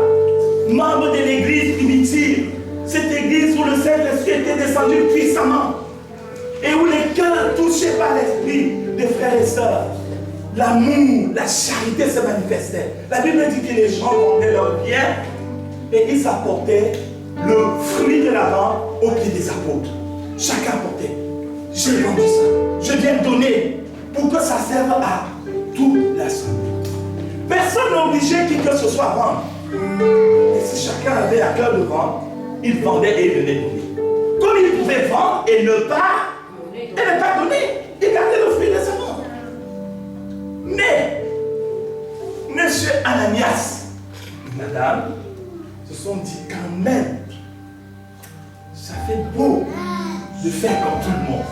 membres de l'église primitive, cette église où le Saint-Esprit était descendu puissamment et où les cœurs touchés par l'Esprit des frères et sœurs, l'amour, la charité se manifestait. La Bible dit que les gens vendaient leurs biens et ils apportaient le fruit de la vente au pied des apôtres. Chacun apportait. J'ai vendu ça. Je viens donner pour que ça serve à toute l'assemblée. Personne n'est obligé qui que ce soit à vendre. Et si chacun avait à cœur de vendre, il vendait et il venait donner. Comme il pouvait vendre et ne pas donner, il gardait le fruit de sa vente. Mais, monsieur Ananias, madame, se sont dit quand même, ça fait beau de faire comme tout le monde.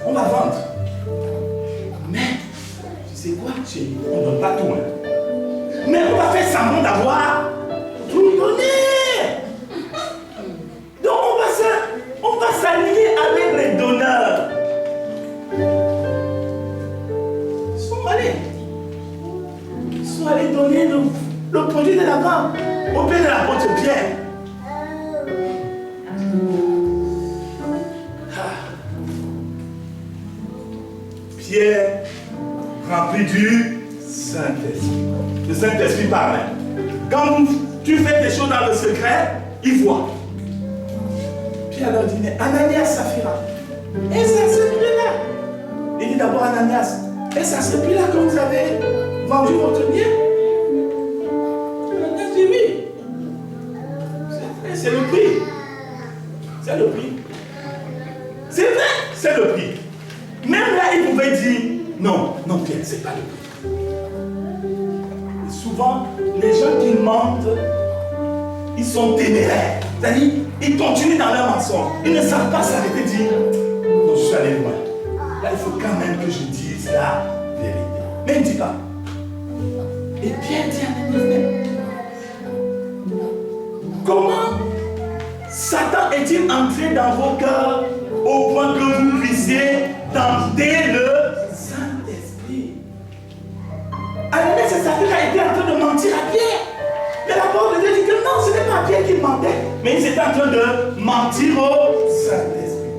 On va vendre. Mais, tu sais quoi, chérie, on ne donne pas tout. Hein. Mais on va faire semblant d'avoir tout donné. Donc on va s'allier avec les donneurs. Ils sont allés donner le du Saint-Esprit. Le Saint-Esprit parle. Quand tu fais des choses dans le secret, il voit. Pierre leur dit, mais Ananias, Saphira, est-ce à ce prix-là? Il dit d'abord Ananias, est-ce à ce prix-là que vous avez vendu votre bien? Ananias dit oui. C'est le prix. C'est le prix. C'est vrai, c'est le prix. Même là, il pouvait dire, non, non Pierre, c'est pas le prix. Et souvent, les gens qui mentent, ils sont téméraires. C'est-à-dire, ils continuent dans leur mensonge. Ils ne savent pas s'arrêter et dire, non, je suis allé loin. Là, il faut quand même que je dise la vérité. Mais il ne dit pas. Et Pierre dit à Ananias, comment Satan est-il entré dans vos cœurs au point que vous puissiez tenter le Saint-Esprit? Ananias et Saphira étaient en train de mentir à Pierre. Mais la parole de Dieu dit que non, ce n'est pas Pierre qui mentait, mais ils étaient en train de mentir au Saint-Esprit.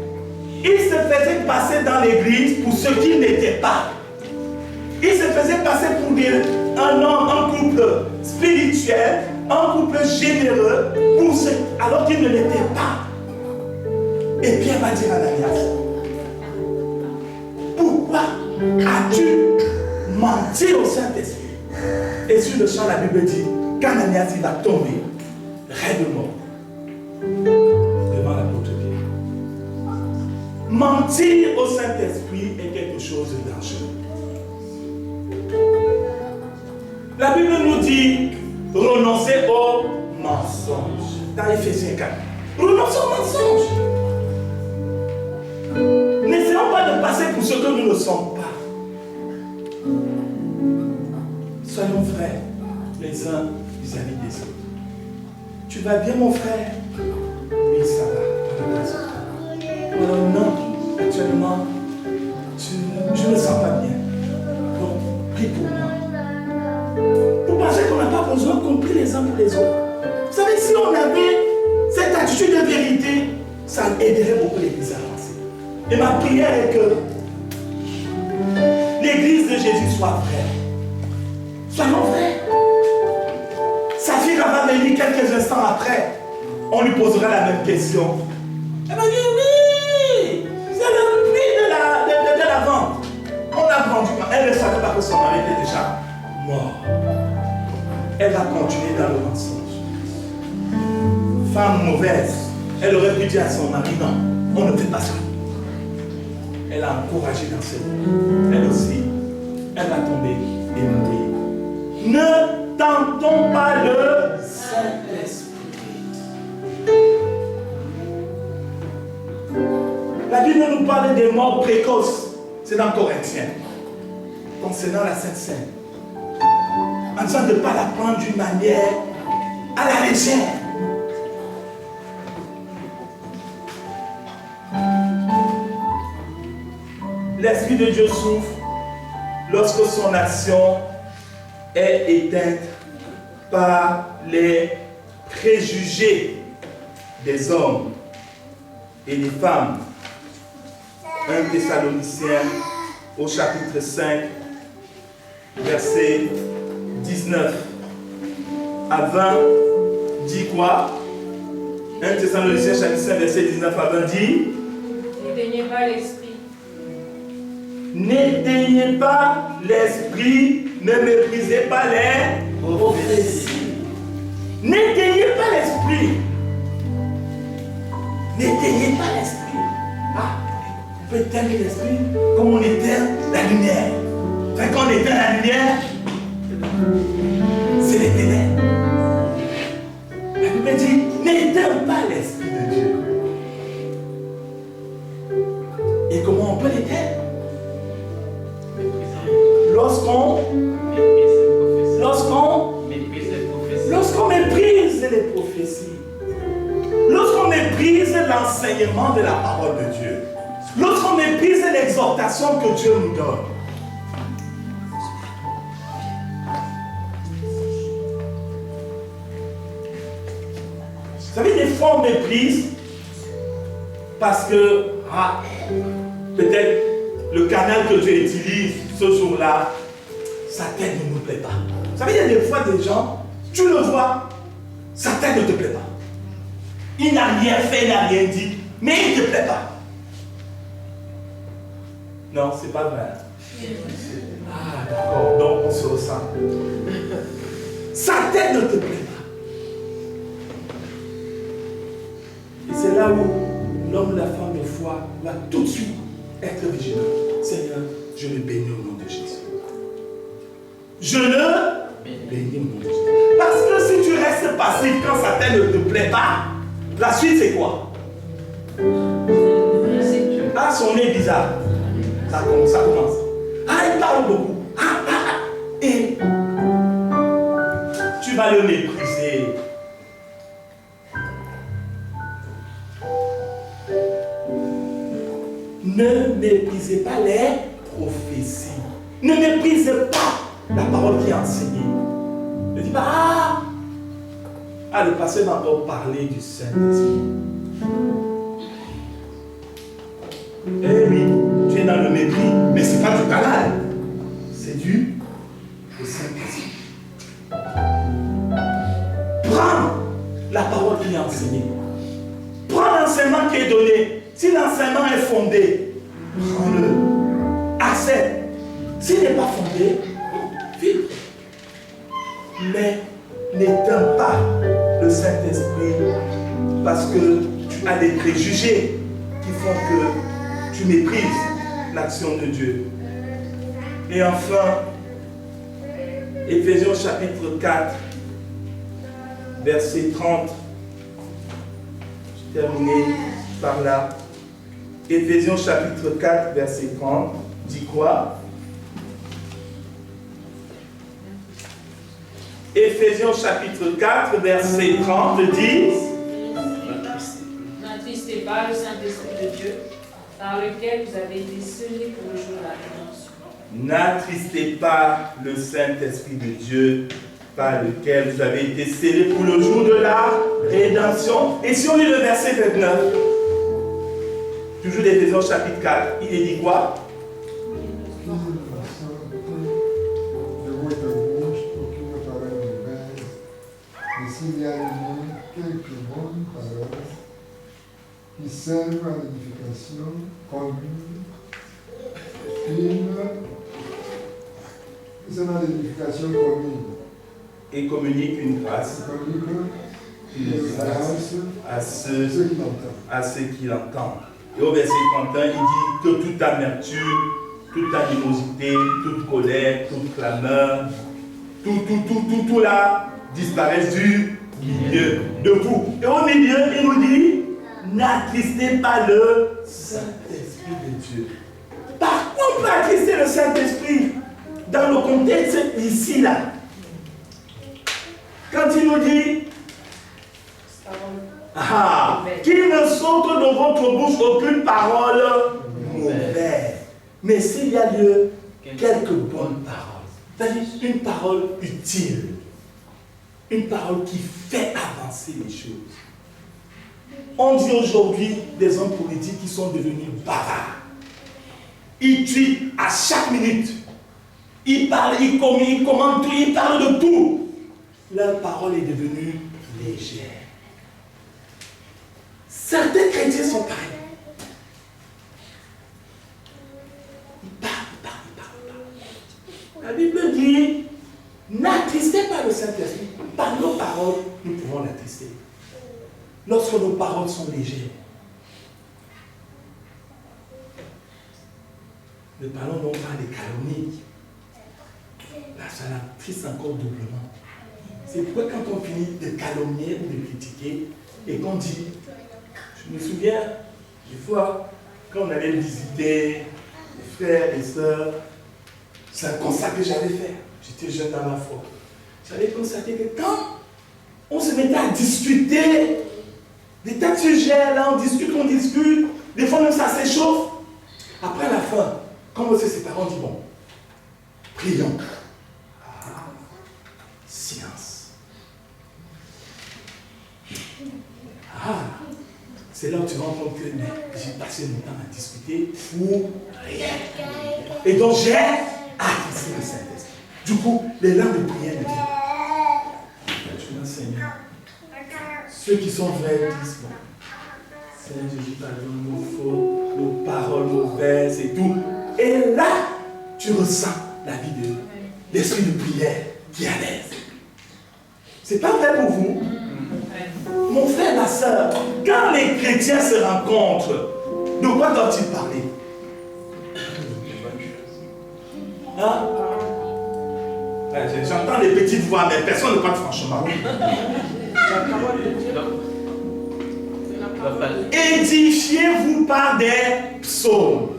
Ils se faisaient passer dans l'église pour ce qu'ils n'étaient pas. Ils se faisaient passer pour un homme, un couple spirituel, un couple généreux, pour ce, alors qu'ils ne l'étaient pas. Et Pierre va dire à Ananias, pourquoi as-tu menti au Saint-Esprit? Et sur le champ, la Bible dit qu'Ananias il va tomber raidement devant l'apôtre Pierre. Mentir au Saint-Esprit est quelque chose de dangereux. La Bible nous dit renoncer au mensonge. Dans Éphésiens 4. Renoncer au mensonge. N'essayons pas de passer pour ce que nous ne sommes pas. Soyons frères les uns vis-à-vis des autres. Tu vas bien mon frère? Oui, ça va. Non, actuellement, je ne me sens pas bien. Donc, prie pour moi. Vous pensez qu'on n'a pas besoin qu'on prie les uns pour les autres? Vous savez, si on avait cette attitude de vérité, ça aiderait beaucoup l'Église à avancer. Et ma prière est que l'Église de Jésus soit vraie. Soyons vrais. Saphira va venir quelques instants après. On lui posera la même question. Elle va dire oui, c'est le prix de la vente. On a vendu. Elle ne savait pas que son mari était déjà mort. Elle va continuer dans le mensonge. Femme mauvaise, elle aurait pu dire à son mari, non, on ne fait pas ça. Elle a encouragé dans cette vie. Elle aussi, elle va tomber et mourir. Ne tentons pas le Saint-Esprit. La Bible nous parle des morts précoces. C'est dans Corinthiens. Concernant la Sainte Seine. En disant de ne pas la prendre d'une manière à la légère. L'Esprit de Dieu souffre lorsque son action est éteinte par les préjugés des hommes et des femmes. 1 Thessaloniciens au chapitre 5, verset 19 à 20, dit quoi? 1 Thessaloniciens chapitre 5, verset 19 à 20 dit: n'éteignez pas l'esprit. N'éteignez pas l'esprit, ne méprisez pas les prophéties. N'éteignez pas l'esprit. N'éteignez pas l'esprit. Ah, on peut éteindre l'esprit comme on éteint la lumière. Enfin, quand on éteint la lumière, c'est les ténèbres. La Bible dit, n'éteins pas l'esprit de Dieu. Et comment on peut l'éteindre? Lorsqu'on méprise les prophéties, lorsqu'on méprise l'enseignement de la parole de Dieu, lorsqu'on méprise l'exhortation que Dieu nous donne, vous savez, des fois on méprise parce que peut-être le canal que Dieu utilise ce jour-là sa tête ne nous plaît pas. Vous savez, il y a des fois des gens, tu le vois, sa tête ne te plaît pas. Il n'a rien fait, il n'a rien dit, mais il ne te plaît pas. Non, c'est pas vrai. Ah, d'accord, donc on se ressent. Sa tête ne te plaît pas. Et c'est là où l'homme, la femme de foi va tout de suite être vigilant. Seigneur, je le bénis au nom de Jésus. Je le bénis au nom de Jésus. Parce que si tu restes passif quand sa tête ne te plaît pas, la suite c'est quoi? Ah, son nez bizarre. Ça commence. Ah, il parle beaucoup. Et tu vas le mépriser. Ne méprisez pas les prophéties. Ne méprisez pas la parole qui est enseignée. Ne dis pas, le pasteur m'a encore parlé du Saint-Esprit. Eh oui, tu es dans le mépris, mais ce n'est pas du canal. C'est du Saint-Esprit. Prends la parole qui est enseignée. Prends l'enseignement qui est donné. Si l'enseignement est fondé, prends-le. Accepte. S'il n'est pas fondé, filtre. Mais n'éteins pas le Saint-Esprit parce que tu as des préjugés qui font que tu méprises l'action de Dieu. Et enfin, Éphésiens chapitre 4, verset 30. Je terminé par là. Éphésiens chapitre 4, verset 30, dit quoi? Éphésiens chapitre 4, verset 30 dit: N'attristez pas le Saint-Esprit de Dieu, par lequel vous avez été scellés pour le jour de la rédemption. N'attristez pas le Saint-Esprit de Dieu, par lequel vous avez été scellés pour le jour de la rédemption. Et si on lit le verset 29, toujours d'Éphésiens chapitre 4, il est dit quoi? S'il y a quelques bonnes paroles qui servent à l'édification commune, et communique une grâce à ceux qui l'entendent. Et au verset 31, il dit que toute amertume, toute animosité, toute colère, toute clameur, tout là disparaissent du milieu de vous. Et au milieu, il nous dit: n'attristez pas le Saint-Esprit de Dieu. Par contre, on peut attrister le Saint-Esprit dans le contexte ici, là. Quand il nous dit qu'il ne saute de votre bouche aucune parole mauvaise, mais s'il y a lieu, quelques bonnes paroles, c'est-à-dire une parole utile, une parole qui fait avancer les choses. On dit aujourd'hui des hommes politiques qui sont devenus bavards. Ils tweetent à chaque minute. Ils parlent, ils commentent tout, ils parlent de tout. Leur parole est devenue légère. Certains chrétiens sont pareils. Ils parlent. La Bible dit: n'attristez pas le Saint-Esprit. Par nos paroles, nous pouvons l'attrister. Lorsque nos paroles sont légères. Ne parlons non pas des calomnies. Là, ça l'attriste encore doublement. C'est pourquoi quand on finit de calomnier ou de critiquer et qu'on dit, je me souviens, des fois, quand on allait visiter les frères et sœurs, c'est un constat que j'avais fait. J'étais jeune dans la foi. J'avais constaté que quand on se mettait à discuter des tas de sujets, là, on discute, des fois même ça s'échauffe. Après la fin, quand on s'est séparés, on dit bon, prions. Silence. C'est là où tu te rends compte que j'ai passé mon temps à discuter pour rien. Et donc j'ai attristé le Saint-Esprit. Du coup, les langues de prière me disent, tu m'as Seigneur. Ceux qui sont vrais disent, bon, Seigneur Jésus, pardonne nos fautes, nos paroles mauvaises et tout. Et là, tu ressens la vie de l'esprit de prière qui est à l'aise. C'est pas vrai pour vous? Mon frère, ma soeur, quand les chrétiens se rencontrent, de quoi doivent-ils parler? Hein? J'entends des petites voix, mais personne ne parle franchement. Édifiez-vous par des psaumes,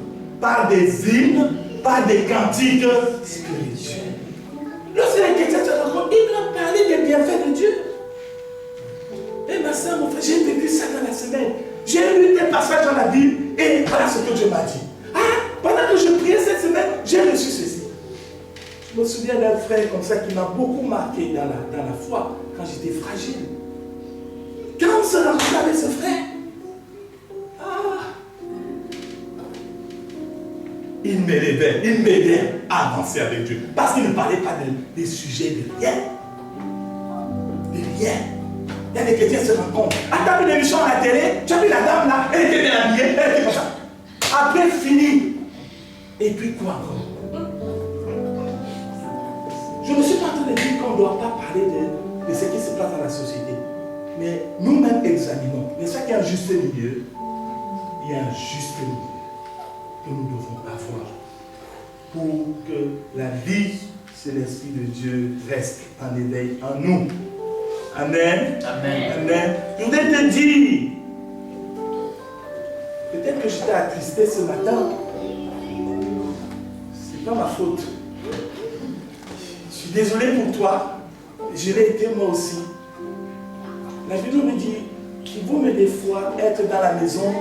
par des hymnes, par des cantiques spirituels. Lorsque les chrétiens se rencontrent, ils doivent parler des bienfaits de Dieu. Et ma soeur, mon frère, j'ai vécu ça dans la semaine. J'ai lu des passages dans la Bible et voilà ce que Dieu m'a dit. Ah, pendant que je priais cette semaine, j'ai reçu ceci. Je me souviens d'un frère comme ça qui m'a beaucoup marqué dans la foi quand j'étais fragile. Quand on se rencontre avec ce frère, il m'élevait, il m'aidait à avancer avec Dieu. Parce qu'il ne parlait pas des sujets de rien. De rien. Il y a des chrétiens qui se rencontrent. Attends une émission à la télé, tu as vu la dame là, elle était bien habillée, elle était comme ça. Après, fini. Et puis quoi encore? Je ne suis pas en train de dire qu'on ne doit pas parler de ce qui se passe dans la société. Mais nous-mêmes examinons. Mais ça qu'il y a un juste milieu, il y a un juste milieu que nous devons avoir pour que la vie sur l'Esprit de Dieu reste en éveil en nous. Amen. Amen. Amen. Je voudrais te dire, peut-être que j'étais attristé ce matin. C'est pas ma faute. Je suis désolé pour toi. Je l'ai été moi aussi. La Bible me dit qu'il vaut mieux des fois être dans la maison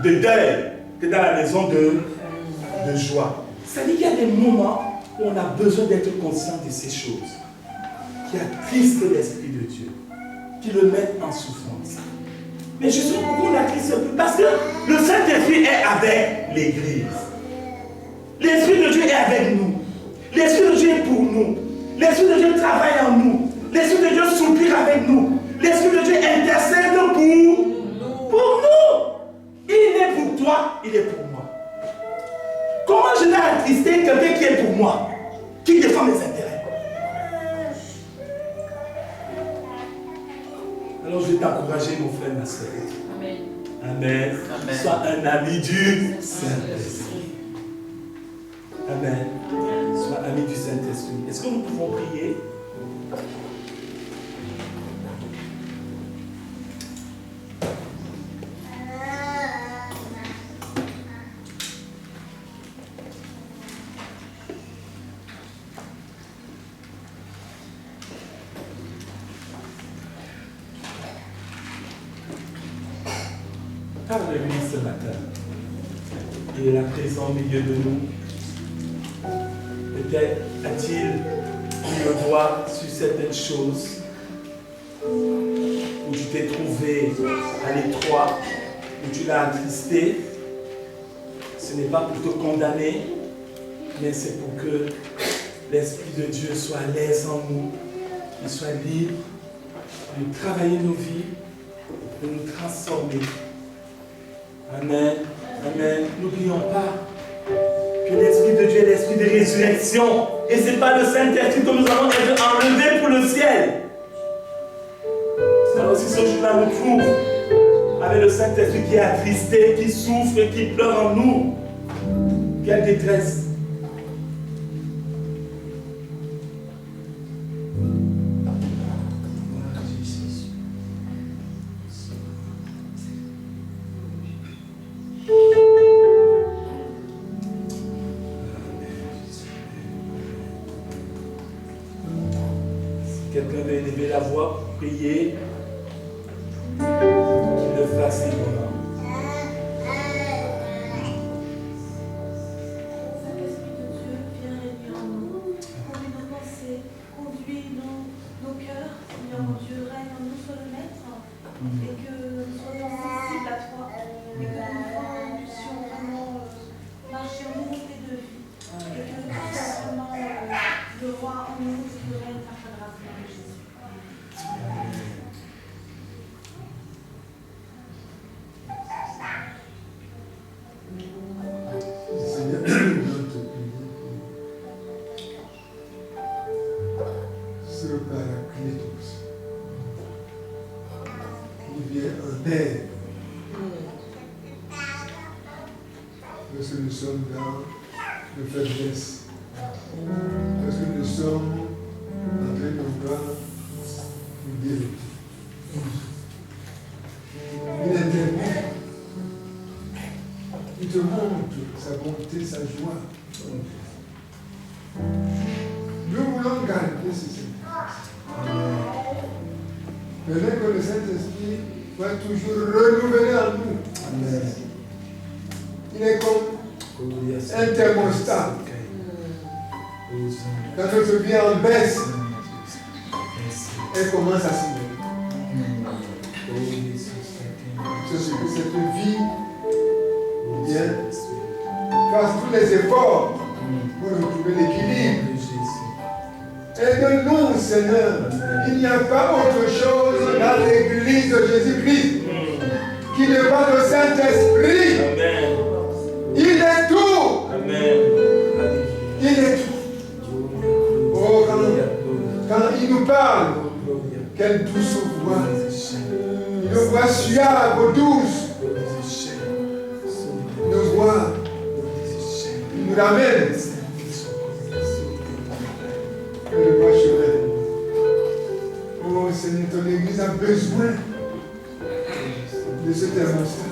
de deuil que dans la maison de joie. C'est-à-dire qu'il y a des moments où on a besoin d'être conscient de ces choses qui attristent l'Esprit de Dieu, qui le mettent en souffrance. Mais je suis beaucoup l'attriste parce que le Saint-Esprit est avec l'Église. L'Esprit de Dieu est avec nous. L'Esprit de Dieu est pour nous. L'Esprit de Dieu travaille en nous. L'Esprit de Dieu soupire avec nous. L'Esprit de Dieu intercède pour nous. Il est pour toi, il est pour moi. Comment je vais attrister quelqu'un qui est pour moi, qui défend mes intérêts? Alors je vais t'encourager, mon frère, ma soeur. Amen. Amen. Amen. Sois un ami du Saint-Esprit. Amen. Sois ami du Saint-Esprit. Est-ce que nous pouvons prier? Parle-lui ce matin. Il est là présent au milieu de nous. Peut-être a-t-il mis le doigt sur certaines choses où tu t'es trouvé à l'étroit, où tu l'as attristé. Ce n'est pas pour te condamner, mais c'est pour que l'Esprit de Dieu soit à l'aise en nous, qu'il soit libre de travailler nos vies, de nous transformer. Amen. Amen. N'oublions pas que l'Esprit de Dieu est l'Esprit de résurrection. Et ce n'est pas le Saint-Esprit que nous allons être enlevés pour le ciel. Alors si ce jour-là nous trouve avec le Saint-Esprit qui est attristé, qui souffre et qui pleure en nous, quelle détresse. Quelqu'un veut élever la voix pour prier, qu'il le fasse librement. Saint-Esprit de Dieu, viens régner en nous, conduis nos pensées, conduis nos cœurs, Seigneur mon Dieu, règne en nous, sois le maître, et que nous soyons sensibles à toi, et que nous puissions vraiment marcher en nouveauté de vie, et que nous puissions vraiment qui vient en aide. Lorsque nous sommes dans la faiblesse, lorsque nous sommes en train de vouloir nous dérouter. Il intervient. Il te montre sa bonté, sa joie. Nous voulons garder ce Saint-Esprit. Maintenant que le Saint-Esprit va toujours renouveler en nous. Amen. Il est comme un thermostat. Quand notre vie en baisse, elle commence à s'élever. C'est ce que cette vie fasse tous les efforts pour retrouver l'équilibre. Aide-nous, Seigneur. Il n'y a pas autre chose dans l'église de Jésus-Christ qui ne pas le Saint-Esprit. Amen. Il est tout. Amen. Il est tout. Oh, quand il nous parle, quelle douce voix. Une voix suave, douce. Une voix qui nous ramène. Le bon chemin. Oh Seigneur, ton église a besoin de ce thermostat.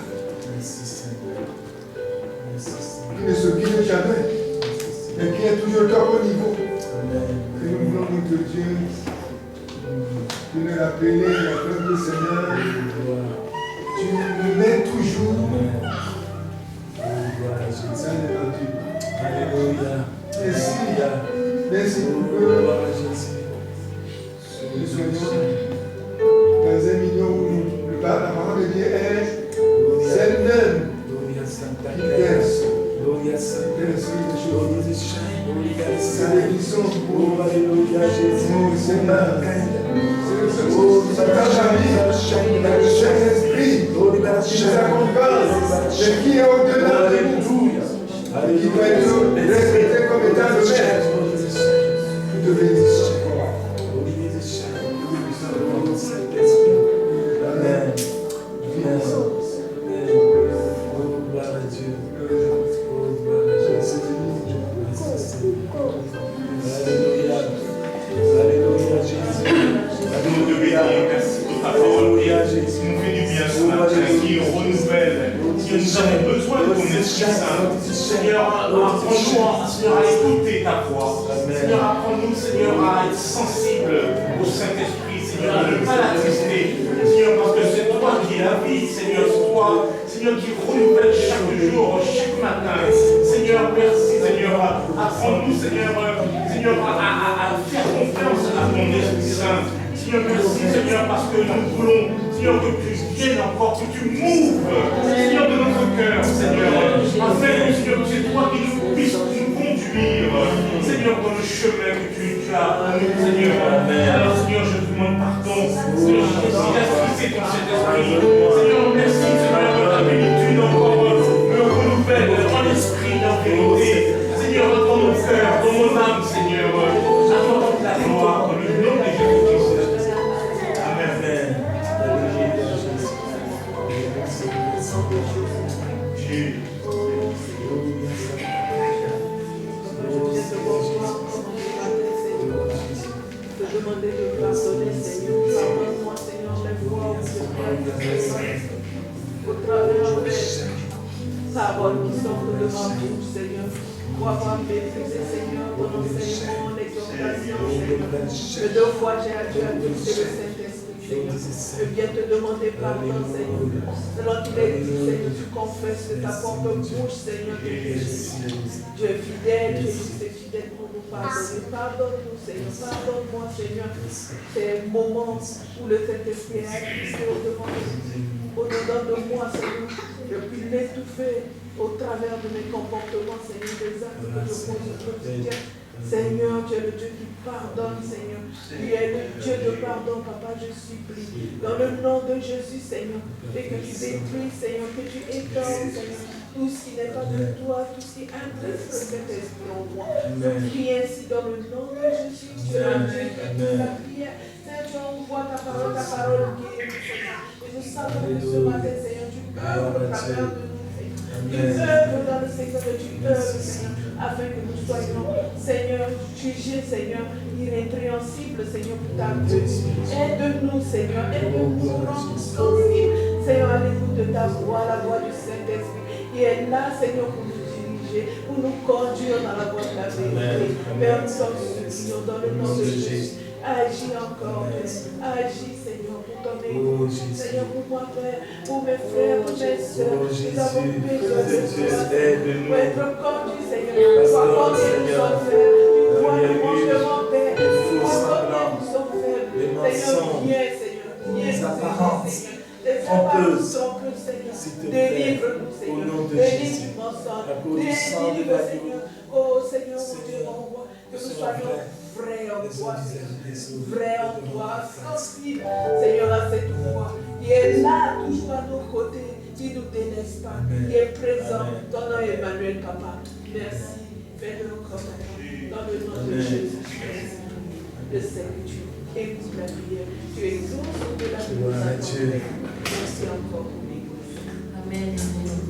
Qui ne se guide jamais, mais qui est toujours top au niveau. Et nous voulons notre Dieu de nous rappeler la preuve du Seigneur. Tu nous mets toujours dans l'évangile. Alléluia. Merci. Merci pour que nous soyons dans un milieu où la parole de Dieu est celle-même qui verse l'esprit des choses. C'est l'églison pour nous, Seigneur. C'est ta vie, le Saint-Esprit qui nous accompagne, mais qui est au-delà de nous, qui doit être respecté comme étant le Maître. Nous te bénissons. Amen. Alléluia, Jésus. Nous te bénissons, merci pour ta parole qui nous fait du bien ce matin, qui nous renouvelle. Seigneur, nous avons besoin de ton Esprit Saint. Seigneur, apprends-nous, Seigneur, à écouter ta voix. Seigneur, apprends-nous, Seigneur, à être sensible au Saint-Esprit. Seigneur, à ne pas l'attrister. Seigneur, parce que c'est toi qui es la vie. Seigneur, c'est toi, Seigneur, qui renouvelle chaque jour, chaque matin. Seigneur, merci, Seieur. Apprends-nous, Seigneur, à faire confiance à ton Esprit Saint. Seigneur, merci, Seigneur, parce que nous voulons, Seigneur, que tu viennes encore, que tu m'ouvres, Seigneur, de notre cœur, Seigneur, afin que, Seigneur, que c'est toi qui nous puisses nous conduire, Seigneur, dans le chemin que tu as pour nous, Seigneur. Alors, Seigneur, je te demande pardon, Seigneur, je suis assisté dans cet esprit. Seigneur, merci, Seigneur, de ta bénitude encore me renouvelle dans l'esprit, dans la vérité. Seigneur, dans mon cœur, dans mon âme, Seigneur, accorde la gloire dans le nom de Jésus-Christ. Amen. Dieu. Te demander de pardonner, Seigneur. Pardonne-moi, Seigneur, les fois où je au travers des paroles qui sortent de ma bouche, Seigneur. Pour avoir méprisé, Seigneur, ton enseignement, mon exhortation, Seigneur. Que deux fois j'ai adieu à Dieu, c'est le Saint-Esprit, Seigneur. Je viens te demander pardon, Seigneur. Selon qu'il est dit, Seigneur, tu confesses de ta propre bouche, Seigneur, que Dieu est fidèle, Jésus est fidèle pour nous pardonner. Pardonne-nous, Seigneur. Pardonne-moi, Seigneur. C'est un moment où le Saint-Esprit est accusé au-devant de nous. Au-dedans de moi, Seigneur, je puis m'étouffer au travers de mes comportements, Seigneur, des actes que je pose au quotidien. Seigneur, tu es le Dieu qui pardonne, Seigneur. Tu es le Dieu de pardon, Papa, je supplie. Dans le nom de Jésus, Seigneur, et que tu détruis, Seigneur, que tu éteins, Seigneur, tout ce qui n'est pas de toi, tout ce qui intrigue cet esprit en moi. Je prie ainsi dans le nom de Jésus, tu es un Dieu qui écoute la prière. Seigneur, tu envoies ta parole qui est, Seigneur. Et nous savons que ce matin, Seigneur, tu œuvres au travers de nous, Seigneur. Tu œuvres dans le secteur de tu œuvres, Seigneur, afin que nous soyons, Seigneur, jugés, Seigneur, irrépréhensibles, Seigneur, pour ta venue. Aide-nous, Seigneur, aide-nous, rends-nous sensibles, Seigneur, à l'écoute de ta voix, la voix du Saint-Esprit. Et est là, Seigneur, pour nous diriger, pour nous conduire dans la voie de la vérité. Père, nous sommes suppliants dans le nom de Jésus. Agis encore, Père. Agis, Seigneur, pour ton Église. Seigneur, pour moi, Père, pour mes frères, pour mes soeurs. Nous avons besoin de toi, Seigneur, pour être conduits, Seigneur. Sois conduit, nous sommes faibles. Tu vois le manquement, Père. Tu vois combien nous sommes faibles. Seigneur, viens, Seigneur. Viens, Seigneur. Les trompeuses, Seigneur. Délivre-nous, Seigneur. Délivre du mensonge. Délivre, Seigneur. Oh, Seigneur, mon Dieu, mon roi. Que nous soyons vrais en toi, Seigneur. Vrais en toi, sensibles, Seigneur, à cette voix. Qui est là, toujours à nos côtés, qui ne nous délaisse pas, qui est présent. Ton nom est Emmanuel, Papa. Merci. Fais-le encore dans le nom de Jésus. Je sais que tu écoutes la prière. Tu exauces au-delà de nos attentes. Merci encore pour l'Église. Amen.